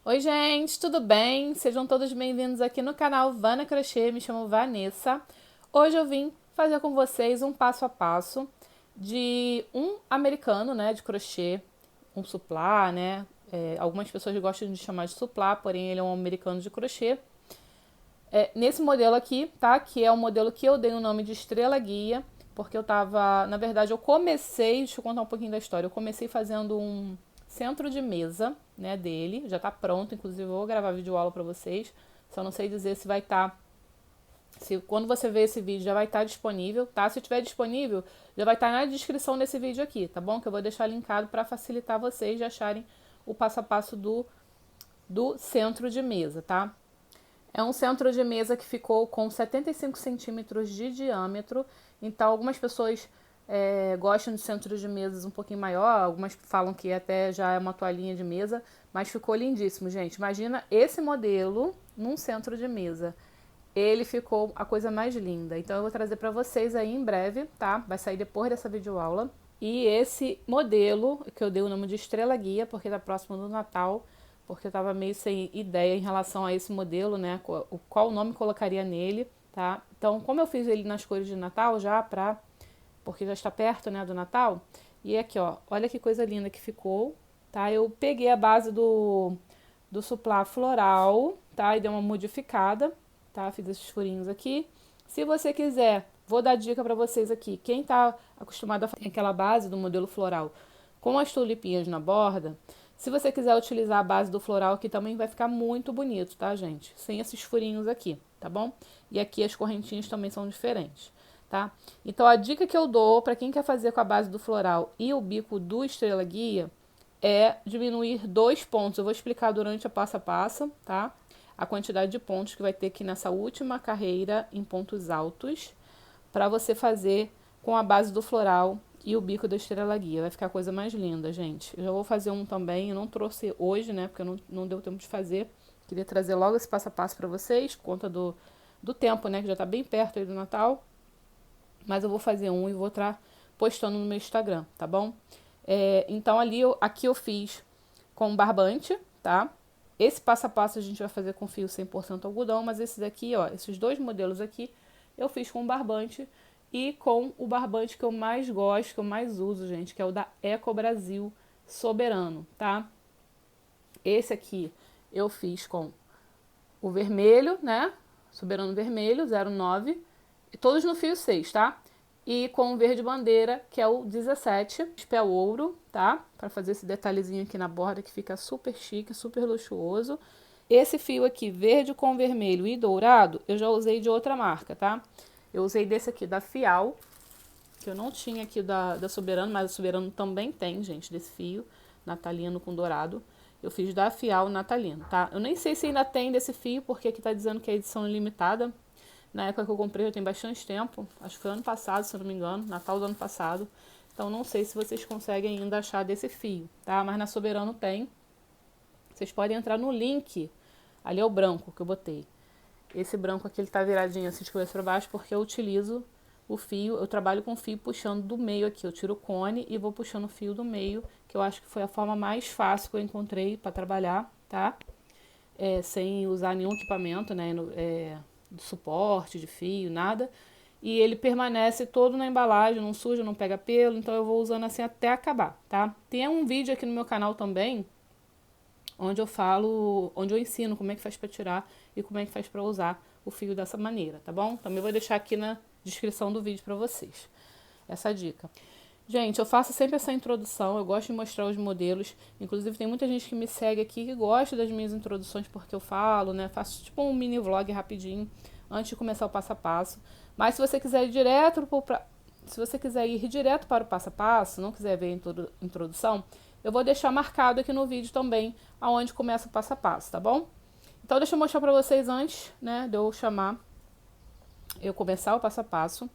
Oi, gente, tudo bem? Sejam todos bem-vindos aqui no canal Vana Crochê. Me chamo Vanessa. Hoje eu vim fazer com vocês um passo a passo de um americano, né, de crochê, um suplá, né? Algumas pessoas gostam de chamar de suplá, porém ele é um americano de crochê. Nesse modelo aqui, tá? Que é o modelo que eu dei o nome de Estrela Guia, porque eu tava, na verdade, deixa eu contar um pouquinho da história. Eu comecei fazendo um centro de mesa, né, dele, já tá pronto, inclusive eu vou gravar vídeo aula para vocês. Só não sei dizer se vai estar se quando você ver esse vídeo já vai estar disponível, tá? Se estiver disponível, já vai estar na descrição desse vídeo aqui, tá bom? Que eu vou deixar linkado para facilitar vocês de acharem o passo a passo do centro de mesa, tá? É um centro de mesa que ficou com 75 centímetros de diâmetro. Então, algumas pessoas gostam de centros de mesas um pouquinho maior. Algumas falam que até já é uma toalhinha de mesa. Mas ficou lindíssimo, gente. Imagina esse modelo num centro de mesa. Ele ficou a coisa mais linda. Então, eu vou trazer para vocês aí em breve, tá? Vai sair depois dessa videoaula. E esse modelo, que eu dei o nome de Estrela Guia, porque tá próximo do Natal, porque eu tava meio sem ideia em relação a esse modelo, né? Qual nome colocaria nele, tá? Então, como eu fiz ele nas cores de Natal já porque já está perto, né, do Natal. E aqui, ó, olha que coisa linda que ficou, tá? Eu peguei a base do suplá floral, tá? E dei uma modificada, tá? Fiz esses furinhos aqui. Se você quiser, vou dar dica para vocês aqui. Quem tá acostumado a fazer aquela base do modelo floral com as tulipinhas na borda, se você quiser utilizar a base do floral aqui também vai ficar muito bonito, tá, gente? Sem esses furinhos aqui, tá bom? E aqui as correntinhas também são diferentes, tá? Então a dica que eu dou para quem quer fazer com a base do floral e o bico do Estrela Guia é diminuir 2 pontos. Eu vou explicar durante a passo a passo, tá? A quantidade de pontos que vai ter aqui nessa última carreira em pontos altos para você fazer com a base do floral e o bico da Estrela Guia. Vai ficar a coisa mais linda, gente. Eu já vou fazer um também. Eu não trouxe hoje, né? Porque não deu tempo de fazer. Queria trazer logo esse passo a passo para vocês, por conta do tempo, né? Que já tá bem perto aí do Natal. Mas eu vou fazer um e vou estar postando no meu Instagram, tá bom? Então aqui eu fiz com barbante, tá? Esse passo a passo a gente vai fazer com fio 100% algodão, mas esse daqui, ó, esses dois modelos aqui, eu fiz com barbante e com o barbante que eu mais gosto, que eu mais uso, gente, que é o da Eco Brasil Soberano, tá? Esse aqui eu fiz com o vermelho, né? Soberano vermelho, 09, e todos no fio 6, tá? E com o verde bandeira, que é o 17, pé ouro, tá? Para fazer esse detalhezinho aqui na borda que fica super chique, super luxuoso. Esse fio aqui, verde com vermelho e dourado, eu já usei de outra marca, tá? Eu usei desse aqui da Fial, que eu não tinha aqui da Soberano, mas a Soberano também tem, gente, desse fio natalino com dourado. Eu fiz da Fial natalino, tá? Eu nem sei se ainda tem desse fio, porque aqui tá dizendo que é edição limitada. Na época que eu comprei já tem bastante tempo, acho que foi ano passado, se eu não me engano, Natal do ano passado. Então não sei se vocês conseguem ainda achar desse fio, tá? Mas na Soberano tem. Vocês podem entrar no link, ali é o branco que eu botei. Esse branco aqui ele tá viradinho assim de cabeça para baixo porque eu utilizo o fio, eu trabalho com fio puxando do meio aqui. Eu tiro o cone e vou puxando o fio do meio, que eu acho que foi a forma mais fácil que eu encontrei para trabalhar, tá? Sem usar nenhum equipamento, né? De suporte, de fio, nada. E ele permanece todo na embalagem, não suja, não pega pelo, então eu vou usando assim até acabar, tá? Tem um vídeo aqui no meu canal também, onde eu ensino como é que faz para tirar e como é que faz para usar o fio dessa maneira, tá bom? Também vou deixar aqui na descrição do vídeo para vocês essa dica. Gente, eu faço sempre essa introdução, eu gosto de mostrar os modelos, inclusive tem muita gente que me segue aqui que gosta das minhas introduções porque eu falo, né, faço tipo um mini vlog rapidinho antes de começar o passo a passo, mas se você quiser ir direto para o passo a passo, não quiser ver a introdução, eu vou deixar marcado aqui no vídeo também aonde começa o passo a passo, tá bom? Então deixa eu mostrar para vocês antes, né, de eu começar o passo a passo.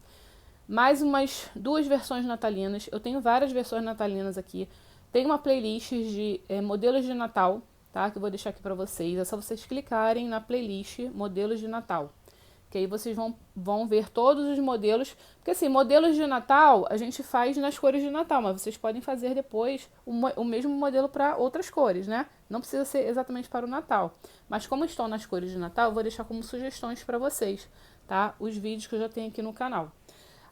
Mais umas 2 versões natalinas. Eu tenho várias versões natalinas aqui. Tem uma playlist de modelos de Natal, tá? Que eu vou deixar aqui pra vocês. É só vocês clicarem na playlist modelos de Natal. que aí vocês vão ver todos os modelos, porque assim, modelos de Natal a gente faz nas cores de Natal, mas vocês podem fazer depois o mesmo modelo para outras cores, né? Não precisa ser exatamente para o Natal, mas como estão nas cores de Natal, eu vou deixar como sugestões para vocês, tá? Os vídeos que eu já tenho aqui no canal.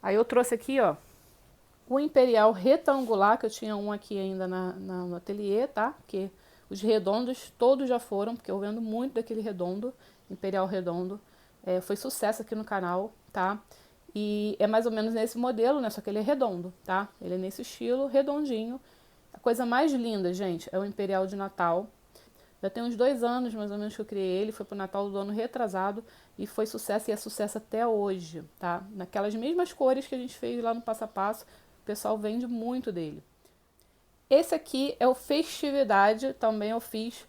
Aí eu trouxe aqui, ó, o imperial retangular, que eu tinha um aqui ainda no ateliê, tá? Porque os redondos todos já foram, porque eu vendo muito daquele redondo, imperial redondo. Foi sucesso aqui no canal, tá? E é mais ou menos nesse modelo, né? Só que ele é redondo, tá? Ele é nesse estilo, redondinho. A coisa mais linda, gente, é o imperial de Natal. Já tem uns 2 anos, mais ou menos, que eu criei ele. Foi pro Natal do ano retrasado e foi sucesso e é sucesso até hoje, tá? Naquelas mesmas cores que a gente fez lá no passo a passo, o pessoal vende muito dele. Esse aqui é o Festividade, também eu fiz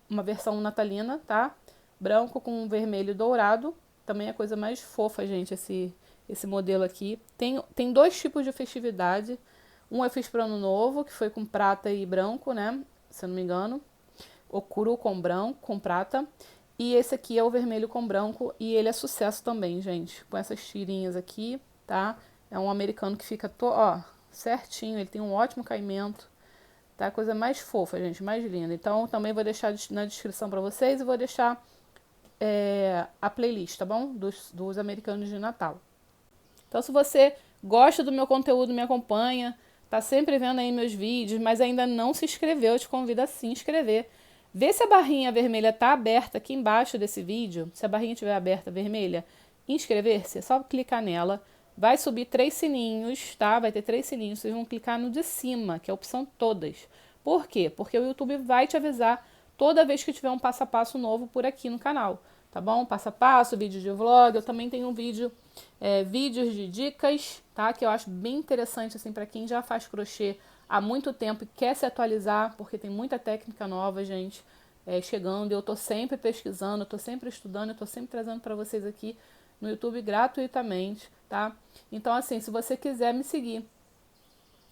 uma versão natalina, tá? Branco com vermelho dourado, também é a coisa mais fofa, gente, esse modelo aqui. Tem 2 tipos de festividade, um eu fiz para ano novo, que foi com prata e branco, né, se eu não me engano, o cru com branco, com prata, e esse aqui é o vermelho com branco, e ele é sucesso também, gente, com essas tirinhas aqui, tá? É um americano que fica, ó, certinho, ele tem um ótimo caimento, tá? A coisa mais fofa, gente, mais linda. Então, também vou deixar na descrição para vocês e vou deixar a playlist, tá bom? Dos americanos de Natal. Então, se você gosta do meu conteúdo, me acompanha, tá sempre vendo aí meus vídeos, mas ainda não se inscreveu, eu te convido a se inscrever. Vê se a barrinha vermelha tá aberta aqui embaixo desse vídeo. Se a barrinha estiver aberta vermelha, inscrever-se, é só clicar nela. Vai subir 3 sininhos, tá? Vai ter 3 sininhos. Vocês vão clicar no de cima, que é a opção todas. Por quê? Porque o YouTube vai te avisar toda vez que tiver um passo a passo novo por aqui no canal, tá bom? Passo a passo, vídeo de vlog. Eu também tenho um vídeo, vídeos de dicas, tá? Que eu acho bem interessante, assim, para quem já faz crochê há muito tempo e quer se atualizar, porque tem muita técnica nova, gente, chegando. Eu tô sempre pesquisando, eu tô sempre estudando, eu tô sempre trazendo para vocês aqui no YouTube gratuitamente, tá? Então, assim, se você quiser me seguir,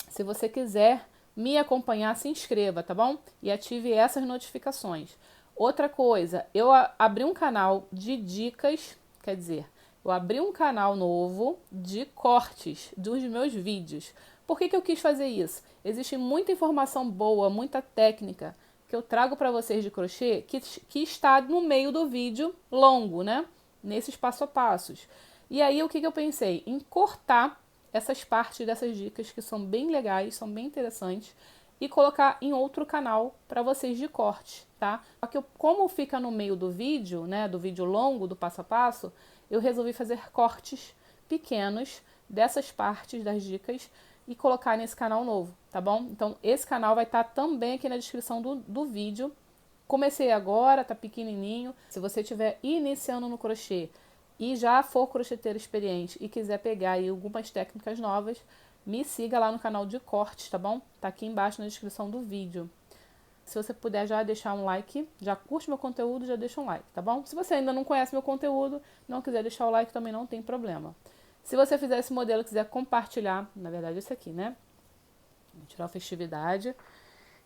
se você quiser me acompanhar, se inscreva, tá bom? E ative essas notificações. Outra coisa, eu abri um canal de dicas, quer dizer, eu abri um canal novo de cortes dos meus vídeos. Por que eu quis fazer isso? Existe muita informação boa, muita técnica que eu trago para vocês de crochê que está no meio do vídeo longo, né? Nesses passo a passos. E aí o que eu pensei? Em cortar essas partes dessas dicas que são bem legais, são bem interessantes, e colocar em outro canal para vocês de corte, tá? Só que como fica no meio do vídeo, né, do vídeo longo, do passo a passo, eu resolvi fazer cortes pequenos dessas partes das dicas e colocar nesse canal novo, tá bom? Então esse canal vai estar também aqui na descrição do vídeo. Comecei agora, tá pequenininho. Se você estiver iniciando no crochê e já for crocheteiro experiente e quiser pegar aí algumas técnicas novas, me siga lá no canal de cortes, tá bom? Tá aqui embaixo na descrição do vídeo. Se você puder já deixar um like, já curte meu conteúdo, já deixa um like, tá bom? Se você ainda não conhece meu conteúdo, não quiser deixar o like, também não tem problema. Se você fizer esse modelo e quiser compartilhar, na verdade esse aqui, né? Vou tirar a festividade.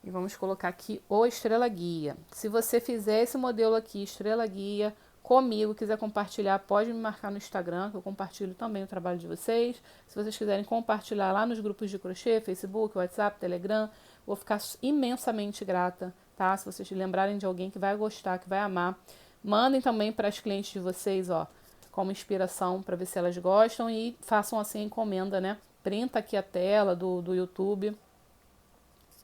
E vamos colocar aqui o Estrela Guia. Se você fizer esse modelo aqui, Estrela Guia, comigo, quiser compartilhar, pode me marcar no Instagram, que eu compartilho também o trabalho de vocês. Se vocês quiserem compartilhar lá nos grupos de crochê, Facebook, WhatsApp, Telegram, vou ficar imensamente grata, tá? Se vocês lembrarem de alguém que vai gostar, que vai amar, mandem também para as clientes de vocês, ó, como inspiração, para ver se elas gostam e façam assim a encomenda, né? Printa aqui a tela do YouTube.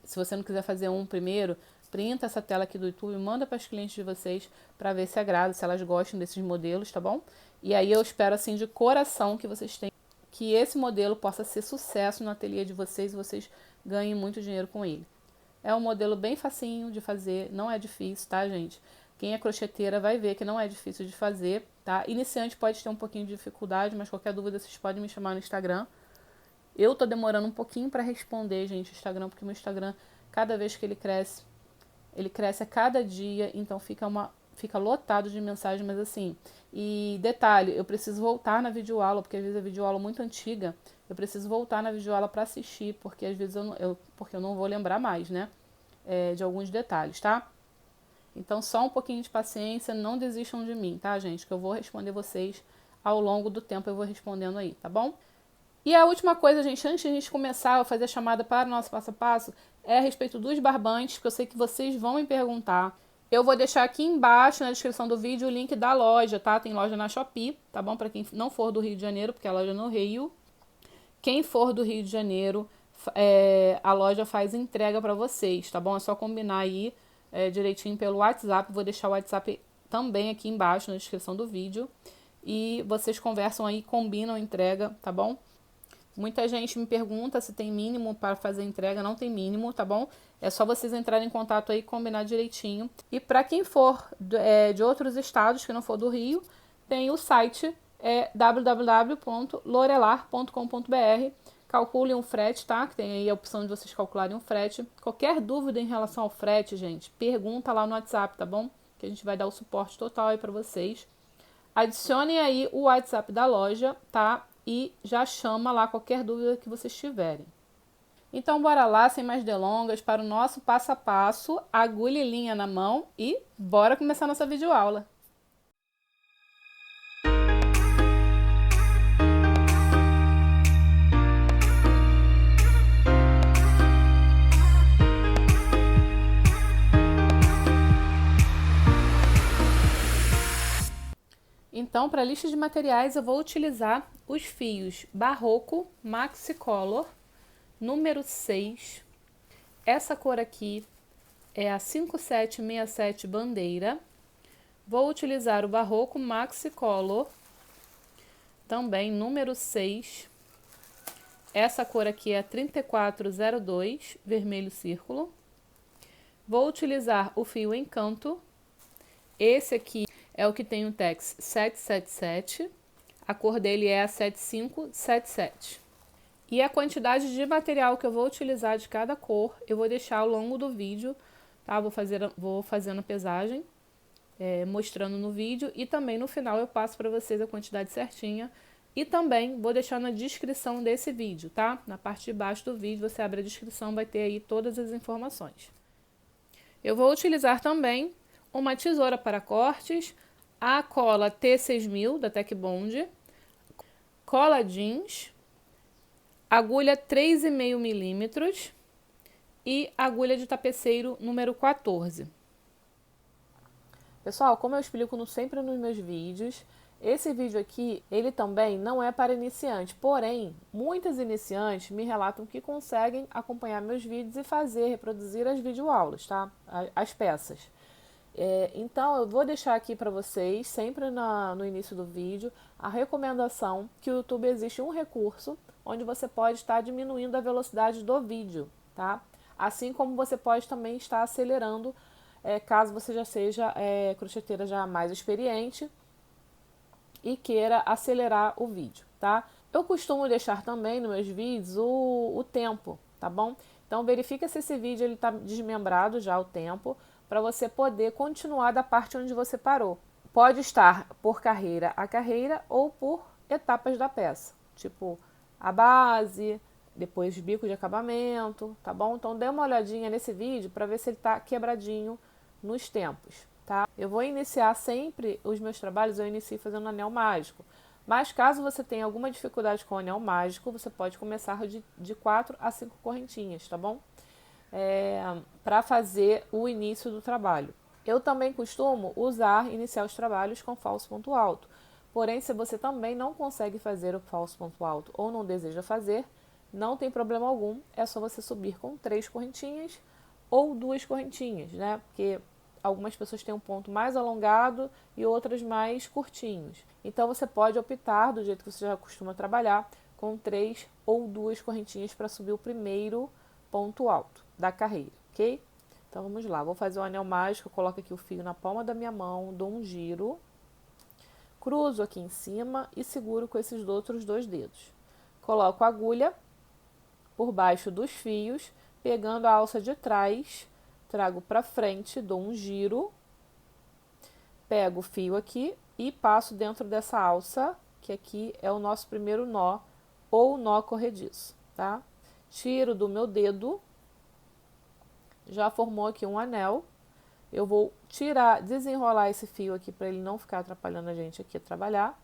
Se você não quiser fazer um primeiro, printa essa tela aqui do YouTube, manda para as clientes de vocês para ver se agrada, se elas gostam desses modelos, tá bom? E aí eu espero assim de coração que vocês tenham, que esse modelo possa ser sucesso no ateliê de vocês e vocês ganhem muito dinheiro com ele. É um modelo bem facinho de fazer, não é difícil, tá, gente? Quem é crocheteira vai ver que não é difícil de fazer, tá? Iniciante pode ter um pouquinho de dificuldade, mas qualquer dúvida vocês podem me chamar no Instagram. Eu tô demorando um pouquinho para responder, gente, o Instagram, porque o meu Instagram, cada vez que ele cresce a cada dia, então fica lotado de mensagens, mas assim, e detalhe, eu preciso voltar na videoaula, porque às vezes a videoaula é muito antiga, eu preciso voltar na videoaula para assistir, porque às vezes porque eu não vou lembrar mais, né, de alguns detalhes, tá? Então, só um pouquinho de paciência, não desistam de mim, tá, gente? Que eu vou responder vocês ao longo do tempo, eu vou respondendo aí, tá bom? E a última coisa, gente, antes de a gente começar a fazer a chamada para o nosso passo a passo, é a respeito dos barbantes, porque eu sei que vocês vão me perguntar. Eu vou deixar aqui embaixo na descrição do vídeo o link da loja, tá? Tem loja na Shopee, tá bom? Para quem não for do Rio de Janeiro, porque a loja é no Rio. Quem for do Rio de Janeiro, a loja faz entrega para vocês, tá bom? É só combinar aí direitinho pelo WhatsApp. Vou deixar o WhatsApp também aqui embaixo na descrição do vídeo. E vocês conversam aí, combinam a entrega, tá bom? Muita gente me pergunta se tem mínimo para fazer entrega. Não tem mínimo, tá bom? É só vocês entrarem em contato aí e combinar direitinho. E para quem for de outros estados, que não for do Rio, tem o site www.lorelar.com.br. Calculem um frete, tá? Que tem aí a opção de vocês calcularem um frete. Qualquer dúvida em relação ao frete, gente, pergunta lá no WhatsApp, tá bom? Que a gente vai dar o suporte total aí para vocês. Adicionem aí o WhatsApp da loja, tá? E já chama lá qualquer dúvida que vocês tiverem. Então, bora lá, sem mais delongas, para o nosso passo a passo, agulha e linha na mão e bora começar nossa videoaula. Então, para a lista de materiais, eu vou utilizar os fios Barroco Maxicolor, número 6. Essa cor aqui é a 5767 Bandeira. Vou utilizar o Barroco Maxicolor, também número 6. Essa cor aqui é a 3402, vermelho círculo. Vou utilizar o fio Encanto. Esse aqui é o que tem o tex 777. A cor dele é a 7577. E a quantidade de material que eu vou utilizar de cada cor, eu vou deixar ao longo do vídeo, tá? Vou fazendo a pesagem, mostrando no vídeo, e também no final eu passo para vocês a quantidade certinha. E também vou deixar na descrição desse vídeo, tá? Na parte de baixo do vídeo, você abre a descrição, vai ter aí todas as informações. Eu vou utilizar também uma tesoura para cortes, a cola T6000 da Tec Bond, cola jeans, agulha 3,5 milímetros e agulha de tapeceiro número 14. Pessoal, como eu explico sempre nos meus vídeos, esse vídeo aqui, ele também não é para iniciante, porém, muitas iniciantes me relatam que conseguem acompanhar meus vídeos e reproduzir as videoaulas, tá? As peças. Então, eu vou deixar aqui para vocês, sempre no início do vídeo, a recomendação que o YouTube existe um recurso onde você pode estar diminuindo a velocidade do vídeo, tá? Assim como você pode também estar acelerando, caso você já seja crocheteira já mais experiente e queira acelerar o vídeo, tá? Eu costumo deixar também nos meus vídeos o tempo, tá bom? Então, verifica se esse vídeo ele está desmembrado já o tempo, para você poder continuar da parte onde você parou. Pode estar por carreira a carreira ou por etapas da peça, tipo a base, depois bico de acabamento, tá bom? Então dê uma olhadinha nesse vídeo para ver se ele está quebradinho nos tempos, tá? Eu vou iniciar sempre os meus trabalhos, eu inicio fazendo anel mágico. Mas caso você tenha alguma dificuldade com o anel mágico, você pode começar de 4 a 5 correntinhas, tá bom? Para fazer o início do trabalho. Eu também costumo iniciar os trabalhos com falso ponto alto. Porém, se você também não consegue fazer o falso ponto alto ou não deseja fazer, não tem problema algum, é só você subir com 3 correntinhas ou 2 correntinhas, né? Porque algumas pessoas têm um ponto mais alongado e outras mais curtinhos. Então, você pode optar, do jeito que você já costuma trabalhar, com 3 ou 2 correntinhas para subir o primeiro ponto alto da carreira, ok? Então vamos lá, vou fazer o anel mágico, eu coloco aqui o fio na palma da minha mão, dou um giro, cruzo aqui em cima e seguro com esses outros 2 dedos. Coloco a agulha por baixo dos fios, pegando a alça de trás, trago para frente, dou um giro, pego o fio aqui e passo dentro dessa alça, que aqui é o nosso primeiro nó, ou nó corrediço, tá? Tiro do meu dedo, já formou aqui um anel, eu vou tirar, desenrolar esse fio aqui para ele não ficar atrapalhando a gente aqui a trabalhar.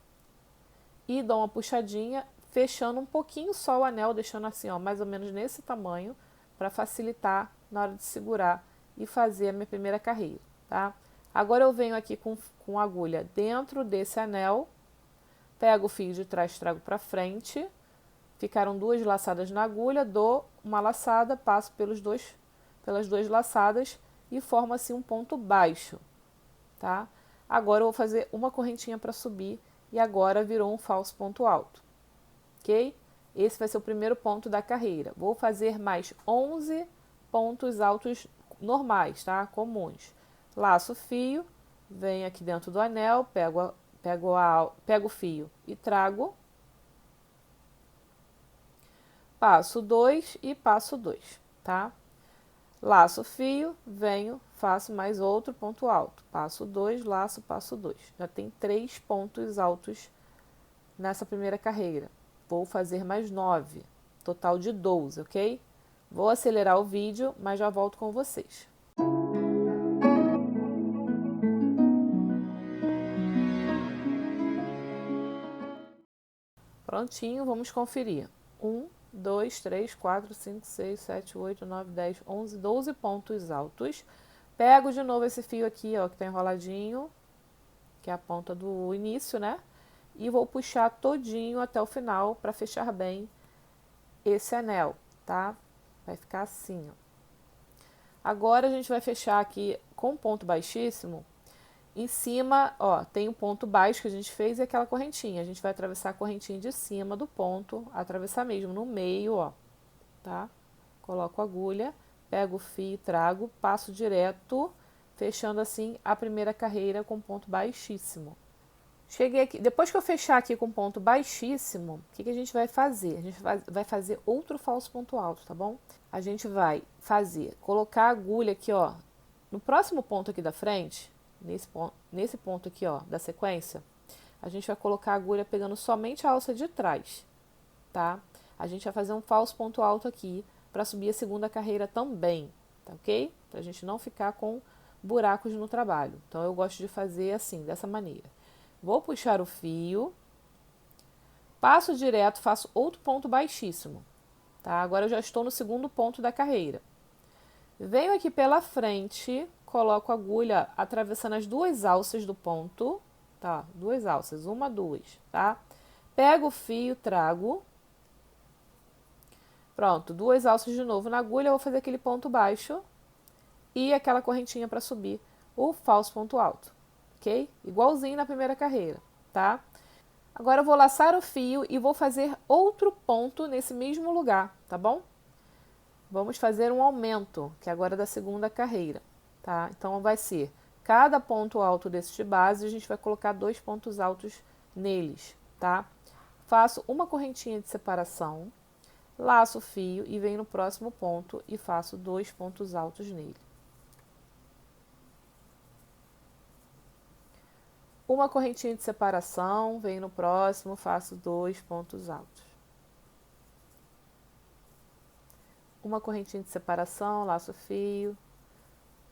E dou uma puxadinha, fechando um pouquinho só o anel, deixando assim, ó, mais ou menos nesse tamanho, para facilitar na hora de segurar e fazer a minha primeira carreira, tá? Agora eu venho aqui com a agulha dentro desse anel, pego o fio de trás, trago para frente, ficaram 2 laçadas na agulha, dou uma laçada, passo pelas 2 laçadas e formo assim um ponto baixo, tá? Agora eu vou fazer uma correntinha para subir e agora virou um falso ponto alto, ok? Esse vai ser o primeiro ponto da carreira. Vou fazer mais 11 pontos altos normais, tá? Comuns. Laço o fio, venho aqui dentro do anel, pego o fio e trago. Passo 2 e passo 2, tá? Laço o fio, venho, faço mais outro ponto alto. Passo 2, laço, passo 2. Já tem 3 pontos altos nessa primeira carreira. Vou fazer mais 9, total de 12, ok? Vou acelerar o vídeo, mas já volto com vocês. Prontinho, vamos conferir. 1, 2, 3, 4, 5, 6, 7, 8, 9, 10, 11, 12 pontos altos. Pego de novo esse fio aqui, ó, que tá enroladinho, que é a ponta do início, né? E vou puxar todinho até o final para fechar bem esse anel, tá? Vai ficar assim, ó. Agora a gente vai fechar aqui com ponto baixíssimo. Em cima, ó, tem um ponto baixo que a gente fez e aquela correntinha. A gente vai atravessar a correntinha de cima do ponto, atravessar mesmo no meio, ó, tá? Coloco a agulha, pego o fio, trago, passo direto, fechando assim a primeira carreira com ponto baixíssimo. Cheguei aqui, depois que eu fechar aqui com ponto baixíssimo, o que a gente vai fazer? A gente vai fazer outro falso ponto alto, tá bom? A gente vai colocar a agulha aqui, ó, no próximo ponto aqui da frente, nesse ponto aqui, ó, da sequência, a gente vai colocar a agulha pegando somente a alça de trás, tá? A gente vai fazer um falso ponto alto aqui para subir a segunda carreira também, tá ok? Pra gente não ficar com buracos no trabalho. Então, eu gosto de fazer assim, dessa maneira. Vou puxar o fio, passo direto, faço outro ponto baixíssimo, tá? Agora eu já estou no segundo ponto da carreira. Venho aqui pela frente, coloco a agulha atravessando as 2 alças do ponto, tá? 2 alças, 1, 2, tá? Pego o fio, trago. Pronto, 2 alças de novo na agulha, eu vou fazer aquele ponto baixo e aquela correntinha para subir o falso ponto alto, ok? Igualzinho na primeira carreira, tá? Agora eu vou laçar o fio e vou fazer outro ponto nesse mesmo lugar, tá bom? Vamos fazer um aumento, que agora é da segunda carreira, tá? Então, vai ser cada ponto alto desses de base, a gente vai colocar 2 pontos altos neles, tá? Faço uma correntinha de separação, laço o fio e venho no próximo ponto e faço 2 pontos altos nele. Uma correntinha de separação, venho no próximo, faço 2 pontos altos. Uma correntinha de separação, laço o fio,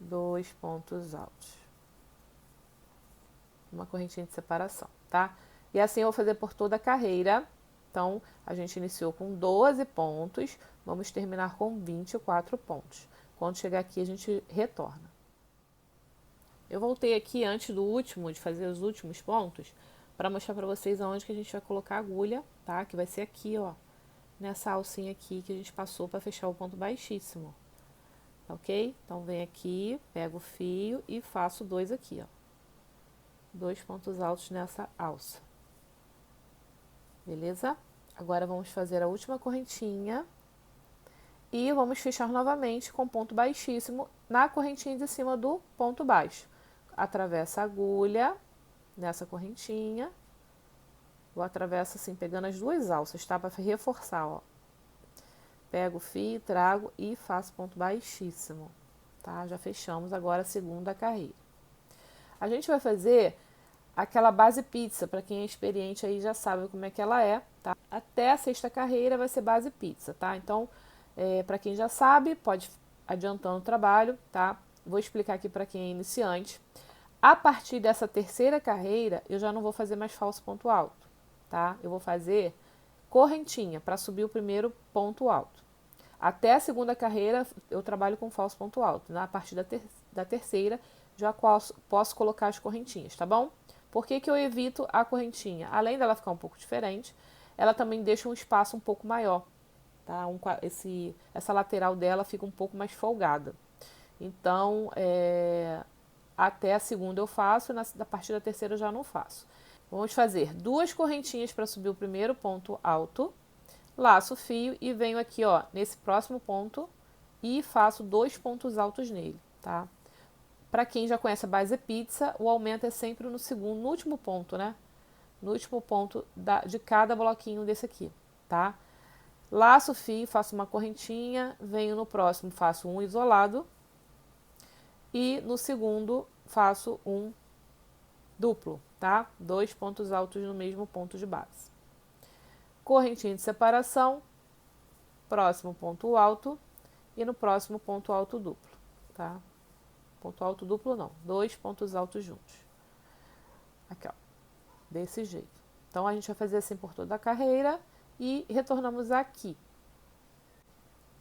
2 pontos altos. Uma correntinha de separação, tá? E assim eu vou fazer por toda a carreira. Então, a gente iniciou com 12 pontos, vamos terminar com 24 pontos. Quando chegar aqui, a gente retorna. Eu voltei aqui antes do último, de fazer os últimos pontos, para mostrar para vocês aonde que a gente vai colocar a agulha, tá? Que vai ser aqui, ó, nessa alcinha aqui que a gente passou para fechar o ponto baixíssimo, ok? Então, vem aqui, pego o fio e faço 2 aqui, ó. 2 pontos altos nessa alça. Beleza? Agora, vamos fazer a última correntinha e vamos fechar novamente com ponto baixíssimo na correntinha de cima do ponto baixo. Atravessa a agulha nessa correntinha. Vou atravessar assim, pegando as 2 alças, tá? Para reforçar, ó. Pego o fio, trago e faço ponto baixíssimo, tá? Já fechamos agora a segunda carreira. A gente vai fazer aquela base pizza, para quem é experiente aí já sabe como é que ela é, tá? Até a sexta carreira vai ser base pizza, tá? Então, para quem já sabe, pode adiantando o trabalho, tá? vou explicar aqui para quem é iniciante. A partir dessa terceira carreira, eu já não vou fazer mais falso ponto alto, tá? Eu vou fazer correntinha para subir o primeiro ponto alto. Até a segunda carreira, eu trabalho com falso ponto alto. A partir da terceira, já posso colocar as correntinhas, tá bom? Por que eu evito a correntinha? Além dela ficar um pouco diferente, ela também deixa um espaço um pouco maior, tá? Essa lateral dela fica um pouco mais folgada. Então, até a segunda eu faço, a partir da terceira eu já não faço. Vamos fazer 2 correntinhas para subir o primeiro ponto alto, laço o fio e venho aqui, ó, nesse próximo ponto e faço 2 pontos altos nele, tá? Para quem já conhece a base pizza, o aumento é sempre no último ponto, né? No último ponto de cada bloquinho desse aqui, tá? Laço o fio, faço uma correntinha, venho no próximo, faço um isolado e no segundo faço um duplo, tá? 2 pontos altos no mesmo ponto de base. Correntinha de separação, próximo ponto alto e no próximo ponto alto duplo, tá? Ponto alto duplo não, 2 pontos altos juntos. Aqui, ó, desse jeito. Então, a gente vai fazer assim por toda a carreira e retornamos aqui.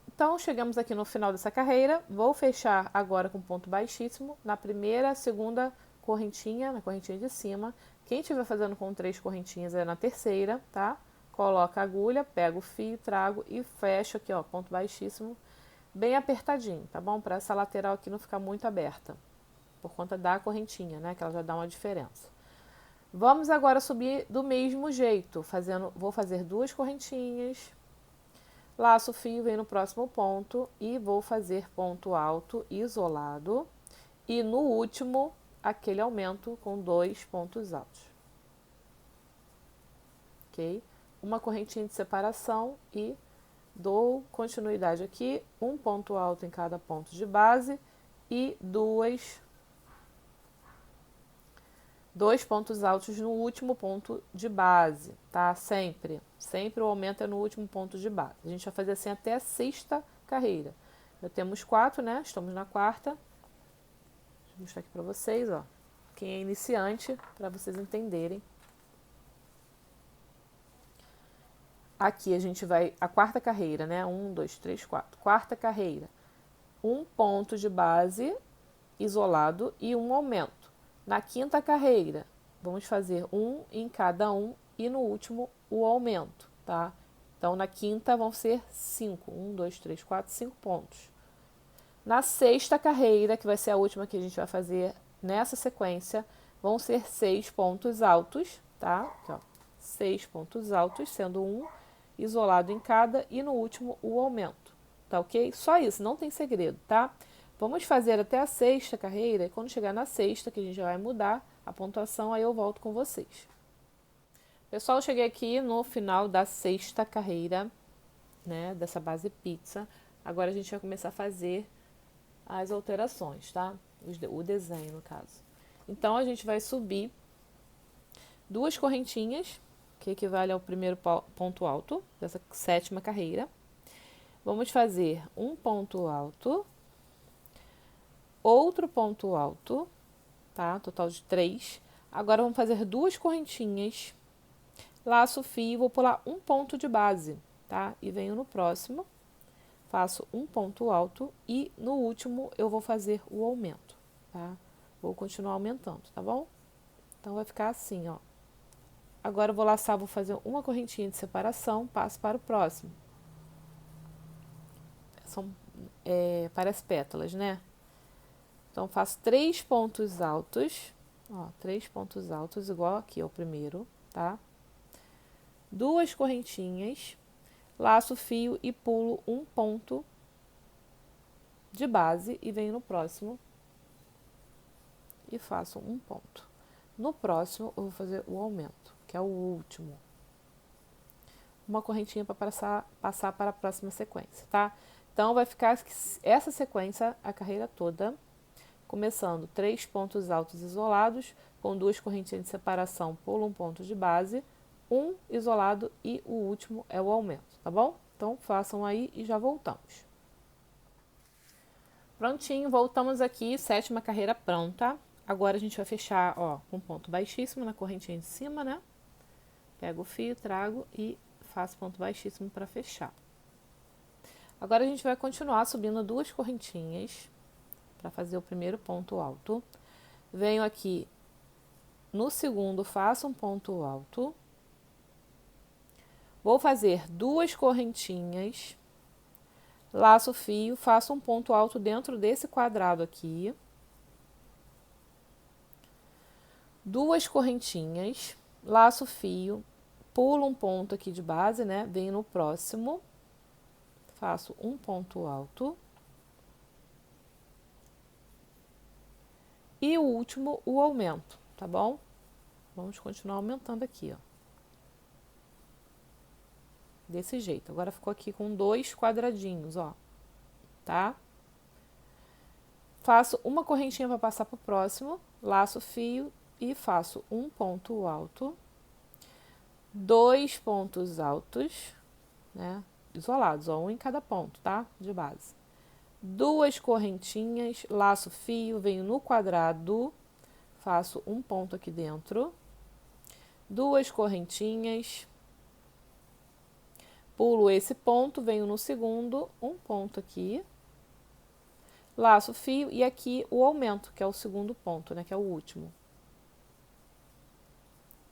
Então, chegamos aqui no final dessa carreira, vou fechar agora com ponto baixíssimo na primeira, segunda correntinha, na correntinha de cima. Quem estiver fazendo com 3 correntinhas é na terceira, tá? Coloca a agulha, pega o fio, trago e fecho aqui, ó, ponto baixíssimo, bem apertadinho, tá bom? Para essa lateral aqui não ficar muito aberta, por conta da correntinha, né? Que ela já dá uma diferença. Vamos agora subir do mesmo jeito, vou fazer 2 correntinhas, laço o fio, venho no próximo ponto e vou fazer ponto alto isolado e no último aquele aumento com 2 pontos altos, ok? Uma correntinha de separação e dou continuidade aqui, um ponto alto em cada ponto de base e 2 pontos altos no último ponto de base, tá? Sempre o aumento é no último ponto de base. A gente vai fazer assim até a sexta carreira. Já temos 4, né? Estamos na quarta. Deixa eu mostrar aqui para vocês, ó. Quem é iniciante, para vocês entenderem. Aqui a gente vai, a quarta carreira, né? 1, 2, 3, 4. Quarta carreira. Um ponto de base isolado e um aumento. Na quinta carreira, vamos fazer um em cada um e no último o aumento, tá? Então, na quinta vão ser 5. 1, 2, 3, 4, 5 pontos. Na sexta carreira, que vai ser a última que a gente vai fazer nessa sequência, vão ser 6 pontos altos, tá? Aqui, ó, 6 pontos altos, sendo um isolado em cada e no último o aumento, tá ok? Só isso, não tem segredo, tá? Vamos fazer até a sexta carreira e quando chegar na sexta, que a gente já vai mudar a pontuação, aí eu volto com vocês. Pessoal, eu cheguei aqui no final da sexta carreira, né, dessa base pizza. Agora a gente vai começar a fazer as alterações, tá? O desenho, no caso. Então, a gente vai subir 2 correntinhas, que equivale ao primeiro ponto alto dessa sétima carreira. Vamos fazer um ponto alto, outro ponto alto, tá? Total de 3. Agora, vamos fazer 2 correntinhas, laço o fio, vou pular um ponto de base, tá? E venho no próximo, faço um ponto alto e no último eu vou fazer o aumento, tá? Vou continuar aumentando, tá bom? Então, vai ficar assim, ó. Agora, eu vou laçar, vou fazer uma correntinha de separação, passo para o próximo. São, parece pétalas, né? Então, faço 3 pontos altos, ó, 3 pontos altos, igual aqui ao primeiro, tá? 2 correntinhas, laço o fio e pulo um ponto de base e venho no próximo e faço um ponto. No próximo, eu vou fazer o aumento, que é o último. Uma correntinha para passar para a próxima sequência, tá? Então, vai ficar essa sequência a carreira toda, começando 3 pontos altos isolados, com 2 correntinhas de separação, pulo um ponto de base, um isolado e o último é o aumento, tá bom? Então, façam aí e já voltamos. Prontinho, voltamos aqui, 7ª carreira pronta. Agora a gente vai fechar, ó, com ponto baixíssimo na correntinha de cima, né? Pego o fio, trago e faço ponto baixíssimo para fechar. Agora a gente vai continuar subindo 2 correntinhas para fazer o primeiro ponto alto. Venho aqui no segundo, faço um ponto alto. Vou fazer 2 correntinhas, laço o fio, faço um ponto alto dentro desse quadrado aqui. 2 correntinhas, laço o fio, pulo um ponto aqui de base, né? Venho no próximo, faço um ponto alto. E o último, o aumento, tá bom? Vamos continuar aumentando aqui, ó. Desse jeito. Agora ficou aqui com 2 quadradinhos, ó, tá? Faço uma correntinha para passar pro próximo, laço o fio e faço um ponto alto, 2 pontos altos, né? Isolados, ó, um em cada ponto, tá? De base. 2 correntinhas, laço o fio, venho no quadrado, faço um ponto aqui dentro, 2 correntinhas, pulo esse ponto, venho no segundo, um ponto aqui, laço o fio e aqui o aumento, que é o segundo ponto, né, que é o último.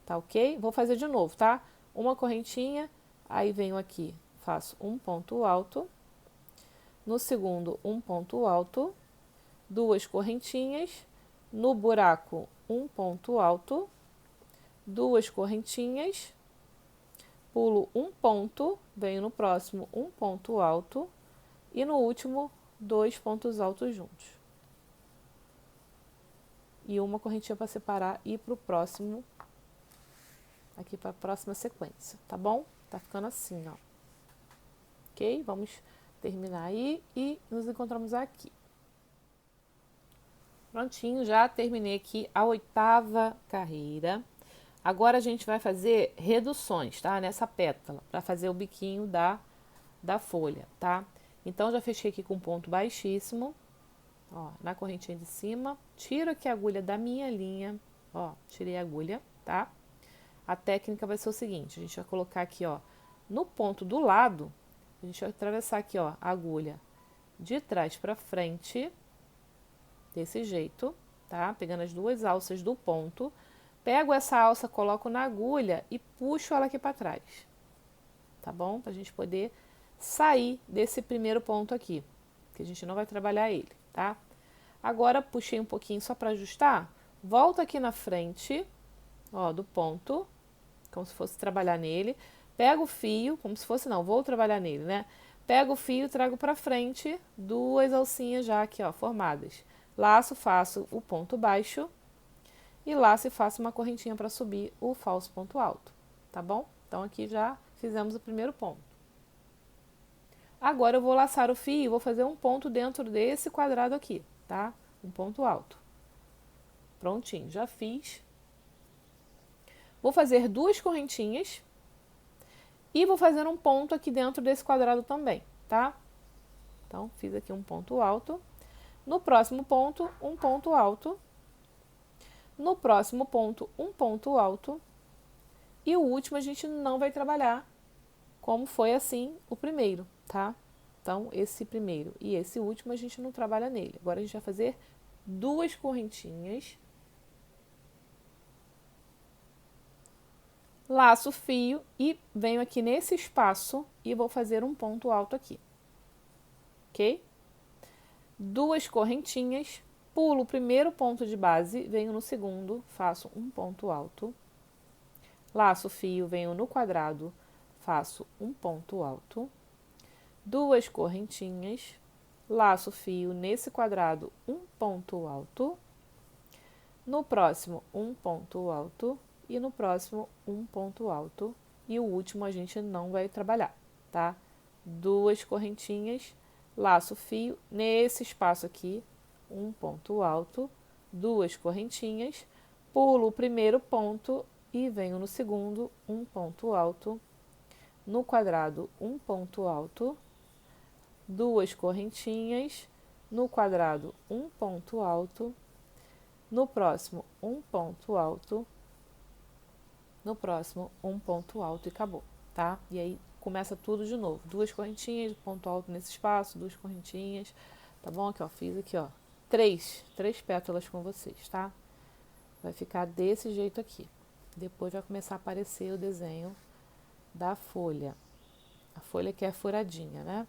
Tá ok? Vou fazer de novo, tá? Uma correntinha, aí venho aqui, faço um ponto alto, no segundo um ponto alto, 2 correntinhas, no buraco um ponto alto, 2 correntinhas, pulo um ponto, venho no próximo um ponto alto e no último 2 pontos altos juntos. E uma correntinha para separar e ir para o próximo, aqui para a próxima sequência, tá bom? Tá ficando assim, ó. Ok? Vamos terminar aí e nos encontramos aqui. Prontinho, já terminei aqui a 8ª carreira. Agora a gente vai fazer reduções, tá? Nessa pétala, para fazer o biquinho da folha, tá? Então, já fechei aqui com ponto baixíssimo, ó, na correntinha de cima. Tiro aqui a agulha da minha linha, ó, tirei a agulha, tá? A técnica vai ser o seguinte, a gente vai colocar aqui, ó, no ponto do lado, a gente vai atravessar aqui, ó, a agulha de trás para frente, desse jeito, tá? Pegando as 2 alças do ponto, pego essa alça, coloco na agulha e puxo ela aqui para trás, tá bom? Pra gente poder sair desse primeiro ponto aqui, que a gente não vai trabalhar ele, tá? Agora, puxei um pouquinho só para ajustar, volto aqui na frente, ó, do ponto, como se fosse trabalhar nele, pego o fio, como se fosse não, vou trabalhar nele, né? Pego o fio, trago para frente, 2 alcinhas já aqui, ó, formadas. Laço, faço o ponto baixo e laço e faço uma correntinha para subir o falso ponto alto, tá bom? Então, aqui já fizemos o primeiro ponto. Agora, eu vou laçar o fio e vou fazer um ponto dentro desse quadrado aqui, tá? Um ponto alto. Prontinho, já fiz. Vou fazer 2 correntinhas e vou fazer um ponto aqui dentro desse quadrado também, tá? Então, fiz aqui um ponto alto. No próximo ponto, um ponto alto. No próximo ponto, um ponto alto. E o último a gente não vai trabalhar como foi assim o primeiro, tá? Então, esse primeiro e esse último a gente não trabalha nele. Agora, a gente vai fazer 2 correntinhas. Laço o fio e venho aqui nesse espaço e vou fazer um ponto alto aqui, ok? 2 correntinhas, pulo o primeiro ponto de base, venho no segundo, faço um ponto alto. Laço o fio, venho no quadrado, faço um ponto alto. 2 correntinhas, laço o fio nesse quadrado, um ponto alto. No próximo, um ponto alto. E no próximo, um ponto alto. E o último a gente não vai trabalhar, tá? 2 correntinhas, laço o fio nesse espaço aqui, um ponto alto, 2 correntinhas, pulo o primeiro ponto e venho no segundo, um ponto alto. No quadrado, um ponto alto, 2 correntinhas, no quadrado um ponto alto, no próximo um ponto alto, no próximo um ponto alto e acabou, tá? E aí começa tudo de novo, duas correntinhas, ponto alto nesse espaço, duas correntinhas, tá bom? Aqui ó, fiz aqui ó, três pétalas com vocês, tá? Vai ficar desse jeito aqui. Depois vai começar a aparecer o desenho da folha, a folha que é furadinha, né?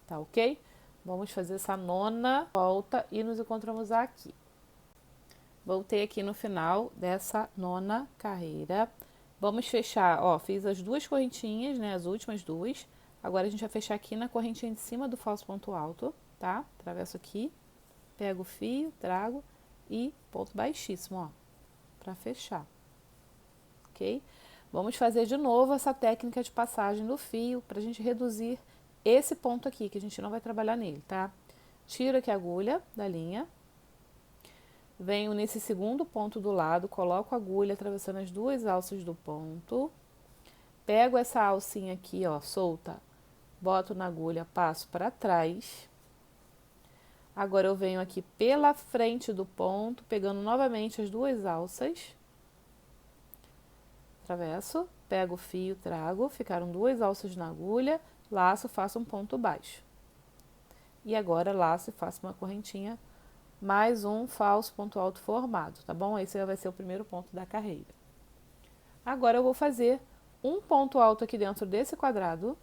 Tá ok? Vamos fazer essa nona volta e nos encontramos aqui. Voltei aqui no final dessa nona carreira. Vamos fechar, ó, fiz as duas correntinhas, né, as últimas duas. Agora a gente vai fechar aqui na correntinha de cima do falso ponto alto, tá? Atravesso aqui, pego o fio, trago e ponto baixíssimo, ó, pra fechar, ok? Vamos fazer de novo essa técnica de passagem do fio pra gente reduzir esse ponto aqui, que a gente não vai trabalhar nele, tá? Tiro aqui a agulha da linha. Venho nesse segundo ponto do lado, coloco a agulha atravessando as duas alças do ponto. Pego essa alcinha aqui, ó, solta, boto na agulha, passo para trás. Agora eu venho aqui pela frente do ponto, pegando novamente as duas alças. Atravesso, pego o fio, trago, ficaram duas alças na agulha, laço, faço um ponto baixo. E agora laço e faço uma correntinha mais um falso ponto alto formado, tá bom? Esse vai ser o primeiro ponto da carreira. Agora eu vou fazer um ponto alto aqui dentro desse quadrado.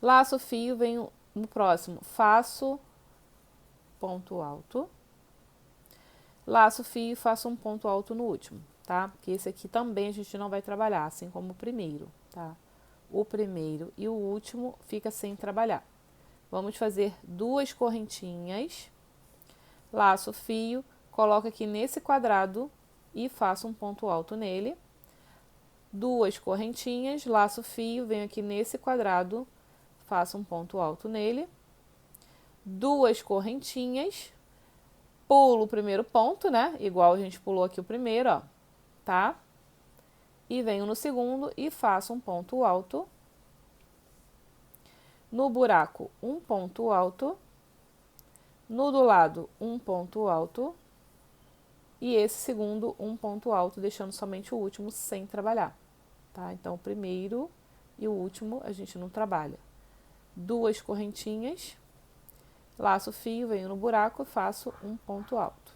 Laço o fio, venho no próximo, faço ponto alto. Laço o fio e faço um ponto alto no último, tá? Porque esse aqui também a gente não vai trabalhar, assim como o primeiro, tá? O primeiro e o último fica sem trabalhar. Vamos fazer duas correntinhas, laço o fio, coloco aqui nesse quadrado e faço um ponto alto nele. Duas correntinhas, laço o fio, venho aqui nesse quadrado, faço um ponto alto nele. Duas correntinhas, pulo o primeiro ponto, né? Igual a gente pulou aqui o primeiro, ó, tá? E venho no segundo e faço um ponto alto. No buraco, um ponto alto. No do lado, um ponto alto. E esse segundo, um ponto alto, deixando somente o último sem trabalhar, tá? Então, o primeiro e o último a gente não trabalha. Duas correntinhas, laço o fio, venho no buraco e faço um ponto alto.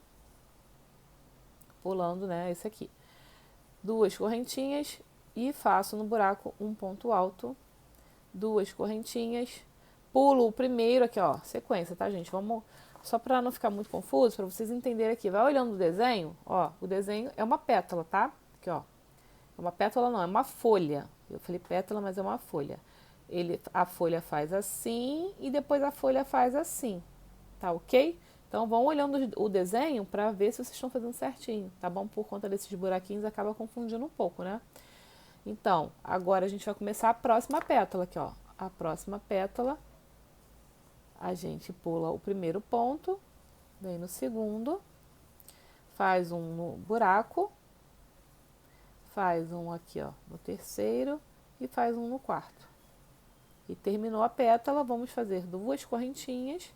Pulando, né, esse aqui. Duas correntinhas e faço no buraco um ponto alto. Duas correntinhas, pulo o primeiro aqui, ó, sequência, tá, gente? Vamos, só para não ficar muito confuso, para vocês entenderem aqui. Vai olhando o desenho, ó, o desenho é uma pétala, tá? Aqui, ó, é uma pétala não, é uma folha. Eu falei pétala, mas é uma folha. A folha faz assim e depois a folha faz assim, tá ok? Então, vão olhando o desenho para ver se vocês estão fazendo certinho, tá bom? Por conta desses buraquinhos, acaba confundindo um pouco, né? Então, agora a gente vai começar a próxima pétala aqui, ó. A próxima pétala, a gente pula o primeiro ponto, vem no segundo, faz um no buraco, faz um aqui, ó, no terceiro e faz um no quarto. E terminou a pétala, vamos fazer duas correntinhas,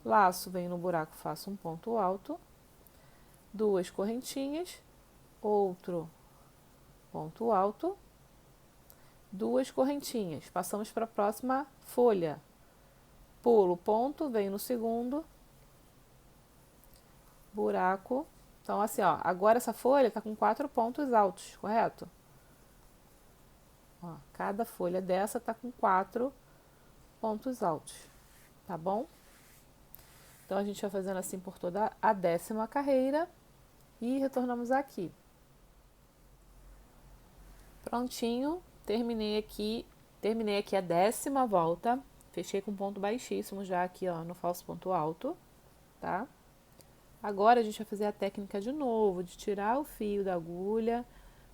laço, vem no buraco, faço um ponto alto, duas correntinhas, outro ponto alto, duas correntinhas. Passamos para a próxima folha. Pulo o ponto, venho no segundo, buraco. Então, assim, ó, agora essa folha tá com 4 pontos altos, correto? Ó, cada folha dessa tá com 4 pontos altos, tá bom? Então, a gente vai fazendo assim por toda a 10ª carreira e retornamos aqui. Prontinho, terminei aqui a 10ª volta, fechei com ponto baixíssimo já aqui, ó, no falso ponto alto, tá? Agora a gente vai fazer a técnica de novo, de tirar o fio da agulha,